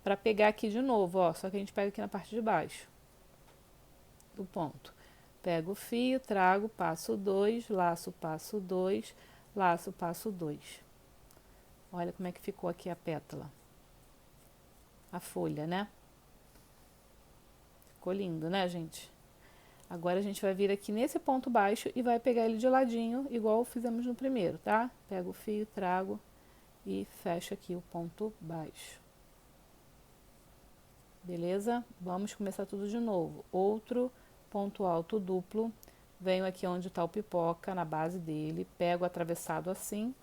Para pegar aqui de novo, ó. Só que a gente pega aqui na parte de baixo do ponto. Pego o fio, trago, passo 2, laço, passo 2, laço, passo 2. Olha como é que ficou aqui a pétala. A folha, né? Ficou lindo, né, gente? Agora a gente vai vir aqui nesse ponto baixo e vai pegar ele de ladinho, igual fizemos no primeiro, tá? Pego o fio, trago e fecho aqui o ponto baixo. Beleza? Vamos começar tudo de novo. Outro ponto alto duplo. Venho aqui onde tá o pipoca, na base dele, pego atravessado assim.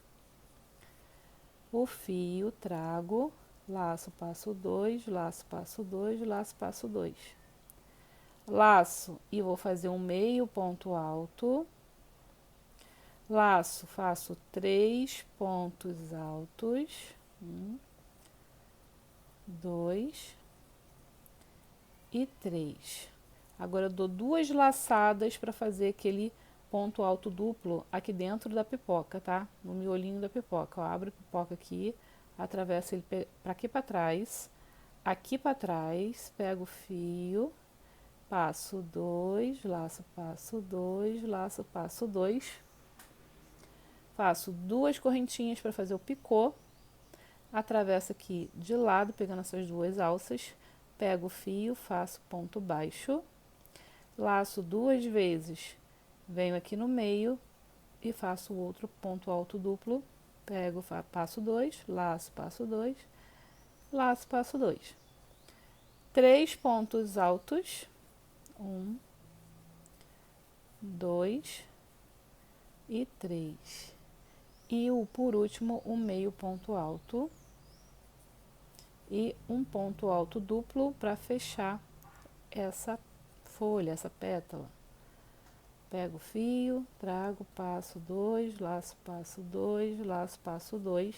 O fio, trago, laço, passo 2, laço, passo 2, laço, passo 2. Laço e vou fazer um meio ponto alto. Laço, faço 3 pontos altos. 1, 2 e 3. Agora eu dou 2 laçadas para fazer aquele ponto alto duplo aqui dentro da pipoca, tá? No miolinho da pipoca. Ó, abro a pipoca aqui, atravesso ele para aqui para trás. Aqui para trás, pego o fio, passo 2, laço, passo 2, laço, passo 2. Faço 2 correntinhas para fazer o picô. atravesso aqui de lado, pegando essas duas alças, pego o fio, faço ponto baixo, laço 2 vezes, venho aqui no meio e faço outro ponto alto duplo, pego, passo 2, laço, passo 2, laço, passo 2. 3 pontos altos, 1, 2 e 3. E por último, o meio ponto alto e um ponto alto duplo para fechar essa folha, essa pétala. Pego o fio, trago, passo 2, laço, passo 2, laço, passo 2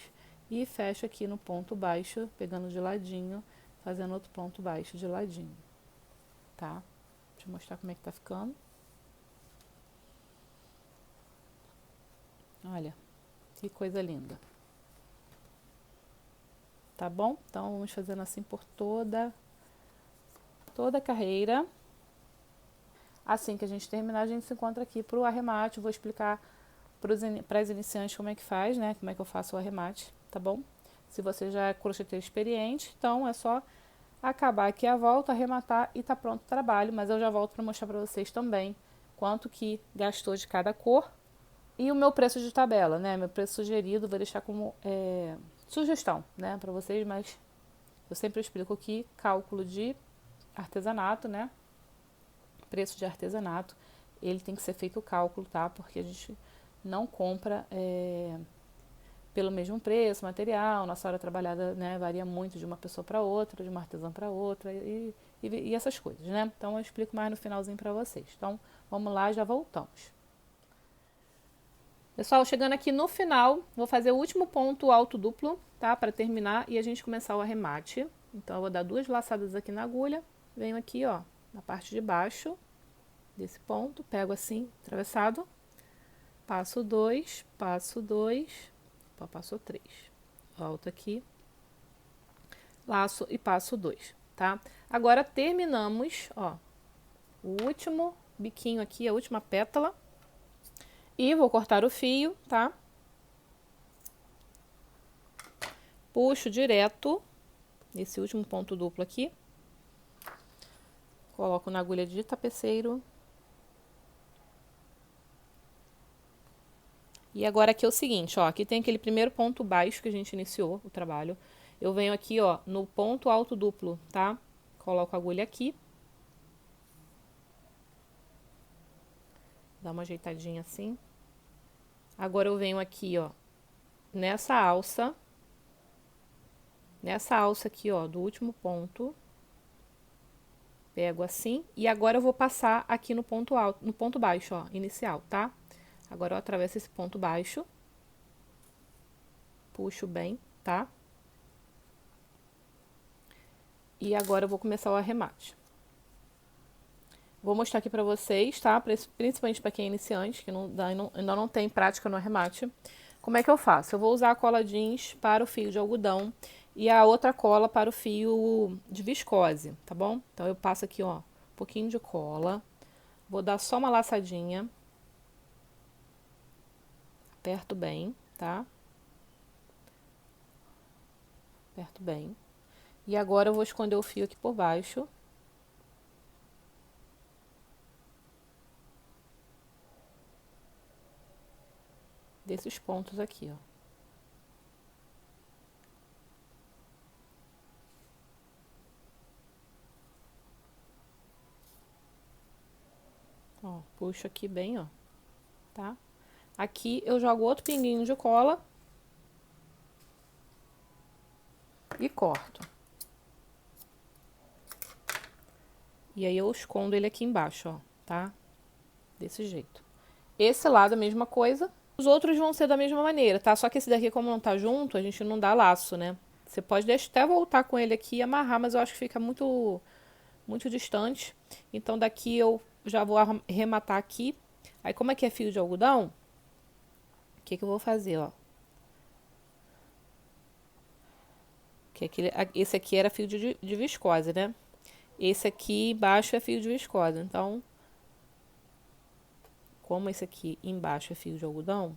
e fecho aqui no ponto baixo, pegando de ladinho, fazendo outro ponto baixo de ladinho, tá? Deixa eu mostrar como é que tá ficando. Olha, que coisa linda. Tá bom? Então, vamos fazendo assim por toda a carreira. Assim que a gente terminar, a gente se encontra aqui pro arremate. Eu vou explicar para as iniciantes como é que faz, né? Como é que eu faço o arremate, tá bom? Se você já é crocheteiro experiente, então é só acabar aqui a volta, arrematar e tá pronto o trabalho. Mas eu já volto para mostrar para vocês também quanto que gastou de cada cor e o meu preço de tabela, né? Meu preço sugerido, vou deixar como sugestão, né, para vocês, mas eu sempre explico aqui cálculo de artesanato, né? Preço de artesanato, ele tem que ser feito o cálculo, tá? Porque a gente não compra pelo mesmo preço, material, nossa hora trabalhada, né, varia muito de uma pessoa para outra, de uma artesã para outra e essas coisas, né? Então eu explico mais no finalzinho para vocês. Então vamos lá, já voltamos. Pessoal, chegando aqui no final, vou fazer o último ponto alto duplo, tá? Para terminar e a gente começar o arremate. Então eu vou dar 2 laçadas aqui na agulha, venho aqui, ó, na parte de baixo desse ponto, pego assim, atravessado, passo 2, passo 2, passo 3, volto aqui, laço e passo 2, tá? Agora terminamos, ó, o último biquinho aqui, a última pétala, e vou cortar o fio, tá? Puxo direto esse último ponto duplo aqui, coloco na agulha de tapeceiro. E agora aqui é o seguinte, ó, aqui tem aquele primeiro ponto baixo que a gente iniciou o trabalho. Eu venho aqui, ó, no ponto alto duplo, tá? Coloco a agulha aqui. Dá uma ajeitadinha assim. Agora eu venho aqui, ó, nessa alça aqui, ó, do último ponto. Pego assim e agora eu vou passar aqui no ponto alto, no ponto baixo, ó, inicial, tá? Agora eu atravesso esse ponto baixo. Puxo bem, tá? E agora eu vou começar o arremate. Vou mostrar aqui pra vocês, tá? Principalmente para quem é iniciante, que ainda não tem prática no arremate. Como é que eu faço? Eu vou usar a cola jeans para o fio de algodão e a outra cola para o fio de viscose, tá bom? Então eu passo aqui, ó, um pouquinho de cola. Vou dar só uma laçadinha. Aperto bem, tá? Aperto bem. E agora eu vou esconder o fio aqui por baixo. Desses pontos aqui, ó. Ó, puxo aqui bem, ó, tá? Aqui eu jogo outro pinguinho de cola e corto. E aí eu escondo ele aqui embaixo, ó, tá? Desse jeito. Esse lado a mesma coisa. Os outros vão ser da mesma maneira, tá? Só que esse daqui, como não tá junto, a gente não dá laço, né? Você pode até voltar com ele aqui e amarrar, mas eu acho que fica muito distante. Então daqui eu já vou arrematar aqui. Aí como aqui é fio de algodão, o que eu vou fazer, ó? Que esse aqui era fio de viscose, né? Esse aqui embaixo é fio de viscose. Então, como esse aqui embaixo é fio de algodão,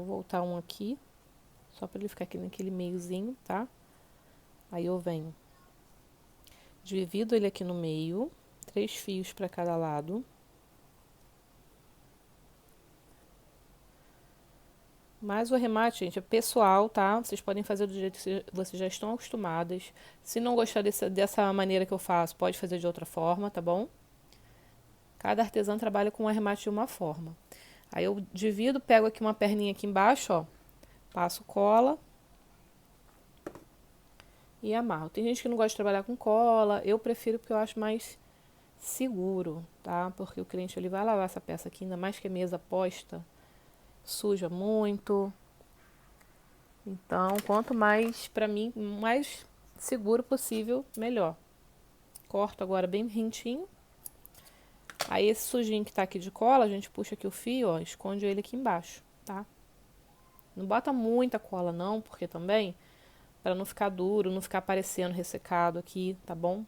Vou voltar um aqui, só para ele ficar aqui naquele meiozinho, tá? Aí eu venho, divido ele aqui no meio, 3 fios para cada lado. Mas o arremate, gente, é pessoal, tá? Vocês podem fazer do jeito que vocês já estão acostumadas. Se não gostar dessa maneira que eu faço, pode fazer de outra forma, tá bom? Cada artesã trabalha com o arremate de uma forma. Aí eu divido, pego aqui uma perninha aqui embaixo, ó. Passo cola e amarro. Tem gente que não gosta de trabalhar com cola. Eu prefiro porque eu acho mais seguro, tá? Porque o cliente ele vai lavar essa peça aqui, ainda mais que é mesa posta. Suja muito. Então, quanto mais, pra mim, mais seguro possível, melhor. Corto agora bem rentinho. Aí esse sujinho que tá aqui de cola, a gente puxa aqui o fio, ó, esconde ele aqui embaixo, tá? Não bota muita cola não, porque também, para não ficar duro, não ficar aparecendo ressecado aqui, tá bom?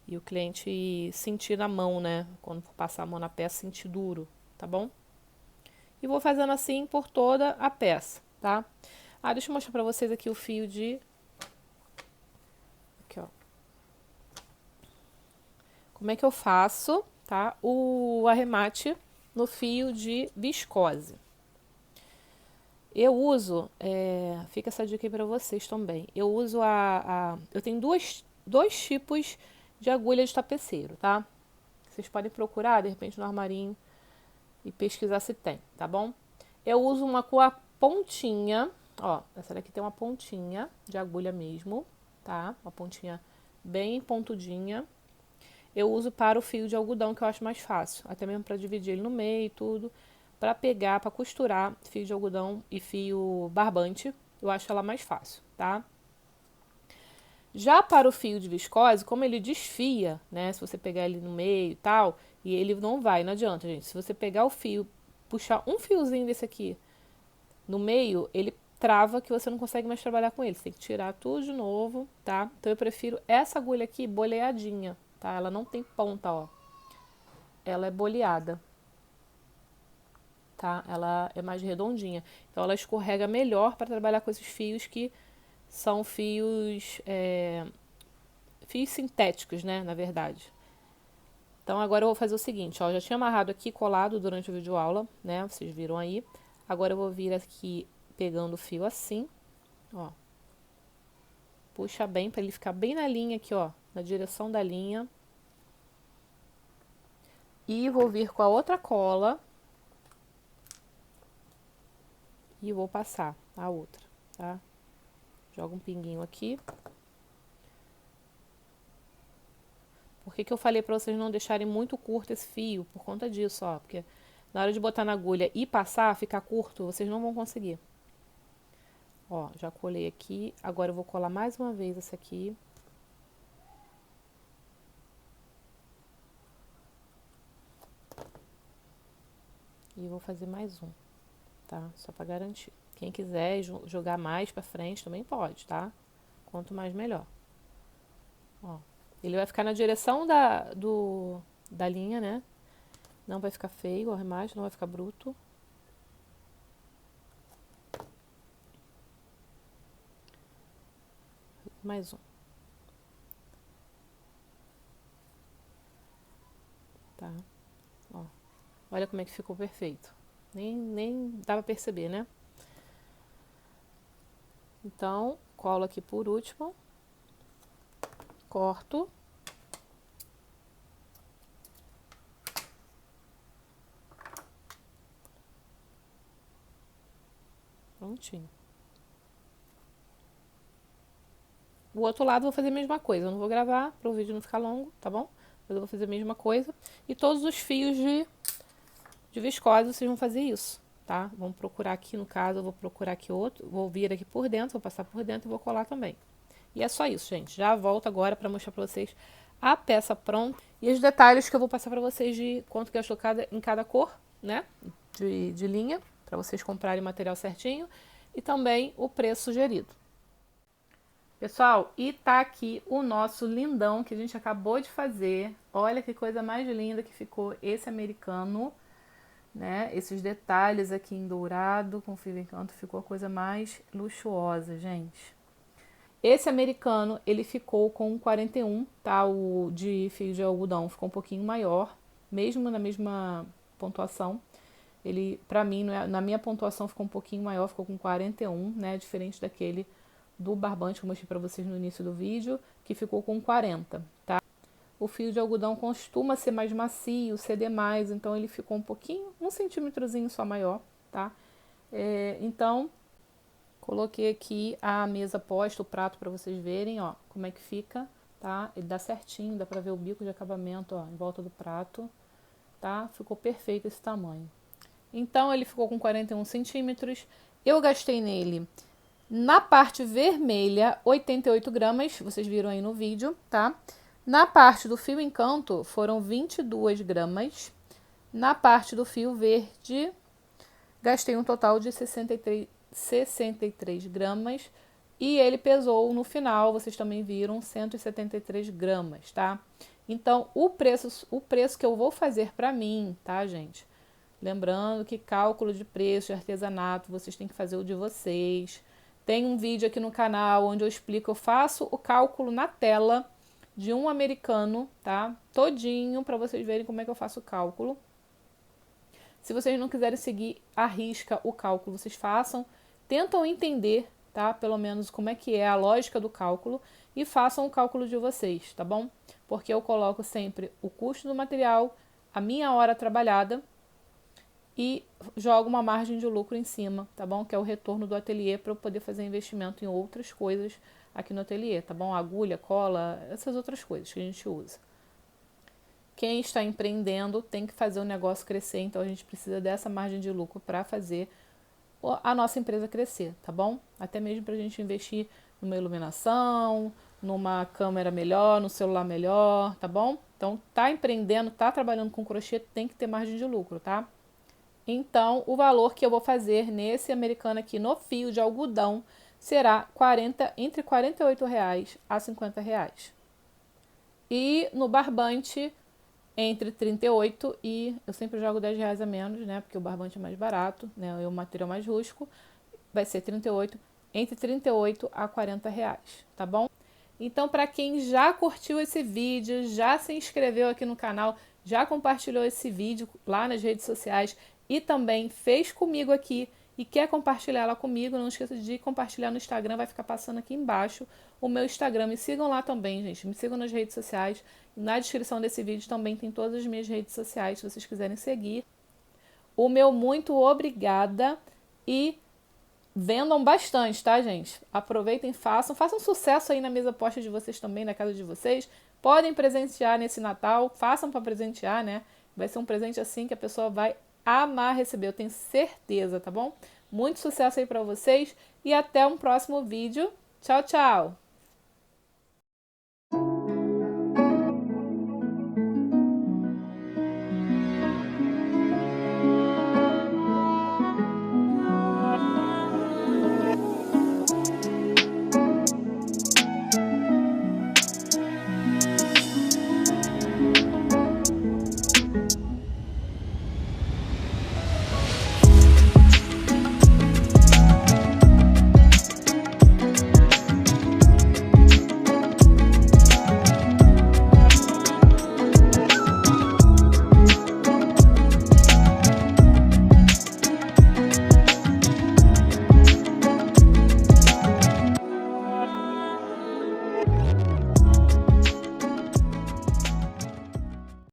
E o cliente sentir na mão, né? Quando for passar a mão na peça, sentir duro, tá bom? E vou fazendo assim por toda a peça, tá? Ah, deixa eu mostrar pra vocês aqui o fio de... Aqui, ó. Como é que eu faço, tá? O arremate no fio de viscose. Eu uso... fica essa dica aí pra vocês também. Eu uso eu tenho dois tipos de agulha de tapeceiro, tá? Vocês podem procurar, de repente, no armarinho e pesquisar se tem, tá bom? Eu uso uma com a pontinha, ó, essa daqui tem uma pontinha de agulha mesmo, tá? Uma pontinha bem pontudinha. Eu uso para o fio de algodão, que eu acho mais fácil, até mesmo para dividir ele no meio e tudo. Para pegar, para costurar fio de algodão e fio barbante, eu acho ela mais fácil, tá? Já para o fio de viscose, como ele desfia, né? Se você pegar ele no meio e tal, e ele não vai, não adianta, gente. Se você pegar o fio, puxar um fiozinho desse aqui no meio, ele trava que você não consegue mais trabalhar com ele. Você tem que tirar tudo de novo, tá? Então eu prefiro essa agulha aqui boleadinha, tá? Ela não tem ponta, ó. Ela é boleada, tá? Ela é mais redondinha. Então ela escorrega melhor para trabalhar com esses fios que são fios sintéticos, né, na verdade. Então agora eu vou fazer o seguinte, ó, eu já tinha amarrado aqui, colado durante o vídeo aula, né, vocês viram aí. Agora eu vou vir aqui pegando o fio assim, ó. Puxa bem para ele ficar bem na linha aqui, ó, na direção da linha. E vou vir com a outra cola e vou passar a outra, tá? Joga um pinguinho aqui. Por que eu falei para vocês não deixarem muito curto esse fio? Por conta disso, ó. Porque na hora de botar na agulha e passar, ficar curto, vocês não vão conseguir. Ó, já colei aqui. Agora eu vou colar mais uma vez essa aqui. E vou fazer mais um, tá? Só para garantir. Quem quiser jogar mais para frente também pode, tá? Quanto mais melhor. Ó. Ele vai ficar na direção da linha, né? Não vai ficar feio o arremate, não vai ficar bruto. Mais um. Tá? Ó. Olha como é que ficou perfeito. Nem dá pra perceber, né? Então, colo aqui por último. Corto. Prontinho. O outro lado eu vou fazer a mesma coisa. Eu não vou gravar para o vídeo não ficar longo, tá bom? Mas eu vou fazer a mesma coisa. E todos os fios de viscose vocês vão fazer isso, tá? Vamos procurar aqui, no caso, eu vou procurar aqui outro. Vou vir aqui por dentro, vou passar por dentro e vou colar também. E é só isso, gente. Já volto agora para mostrar para vocês a peça pronta. E os detalhes que eu vou passar para vocês de quanto gastou em cada cor, né? De linha, para vocês comprarem o material certinho. E também o preço sugerido. Pessoal, e tá aqui o nosso lindão que a gente acabou de fazer. Olha que coisa mais linda que ficou esse americano. né? Esses detalhes aqui em dourado com fio encanto ficou a coisa mais luxuosa, gente. Esse americano, ele ficou com 41, tá? O de fio de algodão ficou um pouquinho maior, mesmo na mesma pontuação. Ele, pra mim, na minha pontuação ficou um pouquinho maior, ficou com 41, né? Diferente daquele do barbante que eu mostrei pra vocês no início do vídeo, que ficou com 40, tá? O fio de algodão costuma ser mais macio, ceder mais, então ele ficou um pouquinho, um centímetrozinho só maior, tá? Então, coloquei aqui a mesa posta, o prato para vocês verem, ó, como é que fica, tá? Ele dá certinho, dá pra ver o bico de acabamento, ó, em volta do prato, tá? Ficou perfeito esse tamanho. Então, ele ficou com 41 centímetros. Eu gastei nele, na parte vermelha, 88 gramas, vocês viram aí no vídeo, tá? Na parte do fio encanto, foram 22 gramas. Na parte do fio verde, gastei um total de 63 gramas. E ele pesou no final, vocês também viram, 173 gramas, tá? Então, o preço que eu vou fazer pra mim, tá, gente? Lembrando que cálculo de preço de artesanato, vocês têm que fazer o de vocês. Tem um vídeo aqui no canal onde eu explico, eu faço o cálculo na tela de um americano, tá? Todinho, para vocês verem como é que eu faço o cálculo. Se vocês não quiserem seguir à risca o cálculo, vocês façam, tentam entender, tá? Pelo menos como é que é a lógica do cálculo e façam o cálculo de vocês, tá bom? Porque eu coloco sempre o custo do material, a minha hora trabalhada e jogo uma margem de lucro em cima, tá bom? Que é o retorno do ateliê para eu poder fazer investimento em outras coisas aqui no ateliê, tá bom? Agulha, cola, essas outras coisas que a gente usa. Quem está empreendendo tem que fazer o negócio crescer, então a gente precisa dessa margem de lucro para fazer a nossa empresa crescer, tá bom? Até mesmo para a gente investir numa iluminação, numa câmera melhor, no celular melhor, tá bom? Então, tá empreendendo, tá trabalhando com crochê, tem que ter margem de lucro, tá? Então, o valor que eu vou fazer nesse americano aqui no fio de algodão será entre R$ 48 a R$ 50. E no barbante, entre 38 e... Eu sempre jogo R$ 10 a menos, né? Porque o barbante é mais barato, né? É o material mais rústico. Vai ser 38, entre 38 a R$ 40, tá bom? Então, para quem já curtiu esse vídeo, já se inscreveu aqui no canal, já compartilhou esse vídeo lá nas redes sociais e também fez comigo aqui e quer compartilhar ela comigo, não esqueça de compartilhar no Instagram, vai ficar passando aqui embaixo o meu Instagram. Me sigam lá também, gente, me sigam nas redes sociais. Na descrição desse vídeo também tem todas as minhas redes sociais, se vocês quiserem seguir. O meu muito obrigada e vendam bastante, tá, gente? Aproveitem, façam sucesso aí na mesa posta de vocês também, na casa de vocês. Podem presentear nesse Natal, façam para presentear, né? Vai ser um presente assim que a pessoa vai amar receber, eu tenho certeza, tá bom? Muito sucesso aí para vocês e até um próximo vídeo. Tchau, tchau!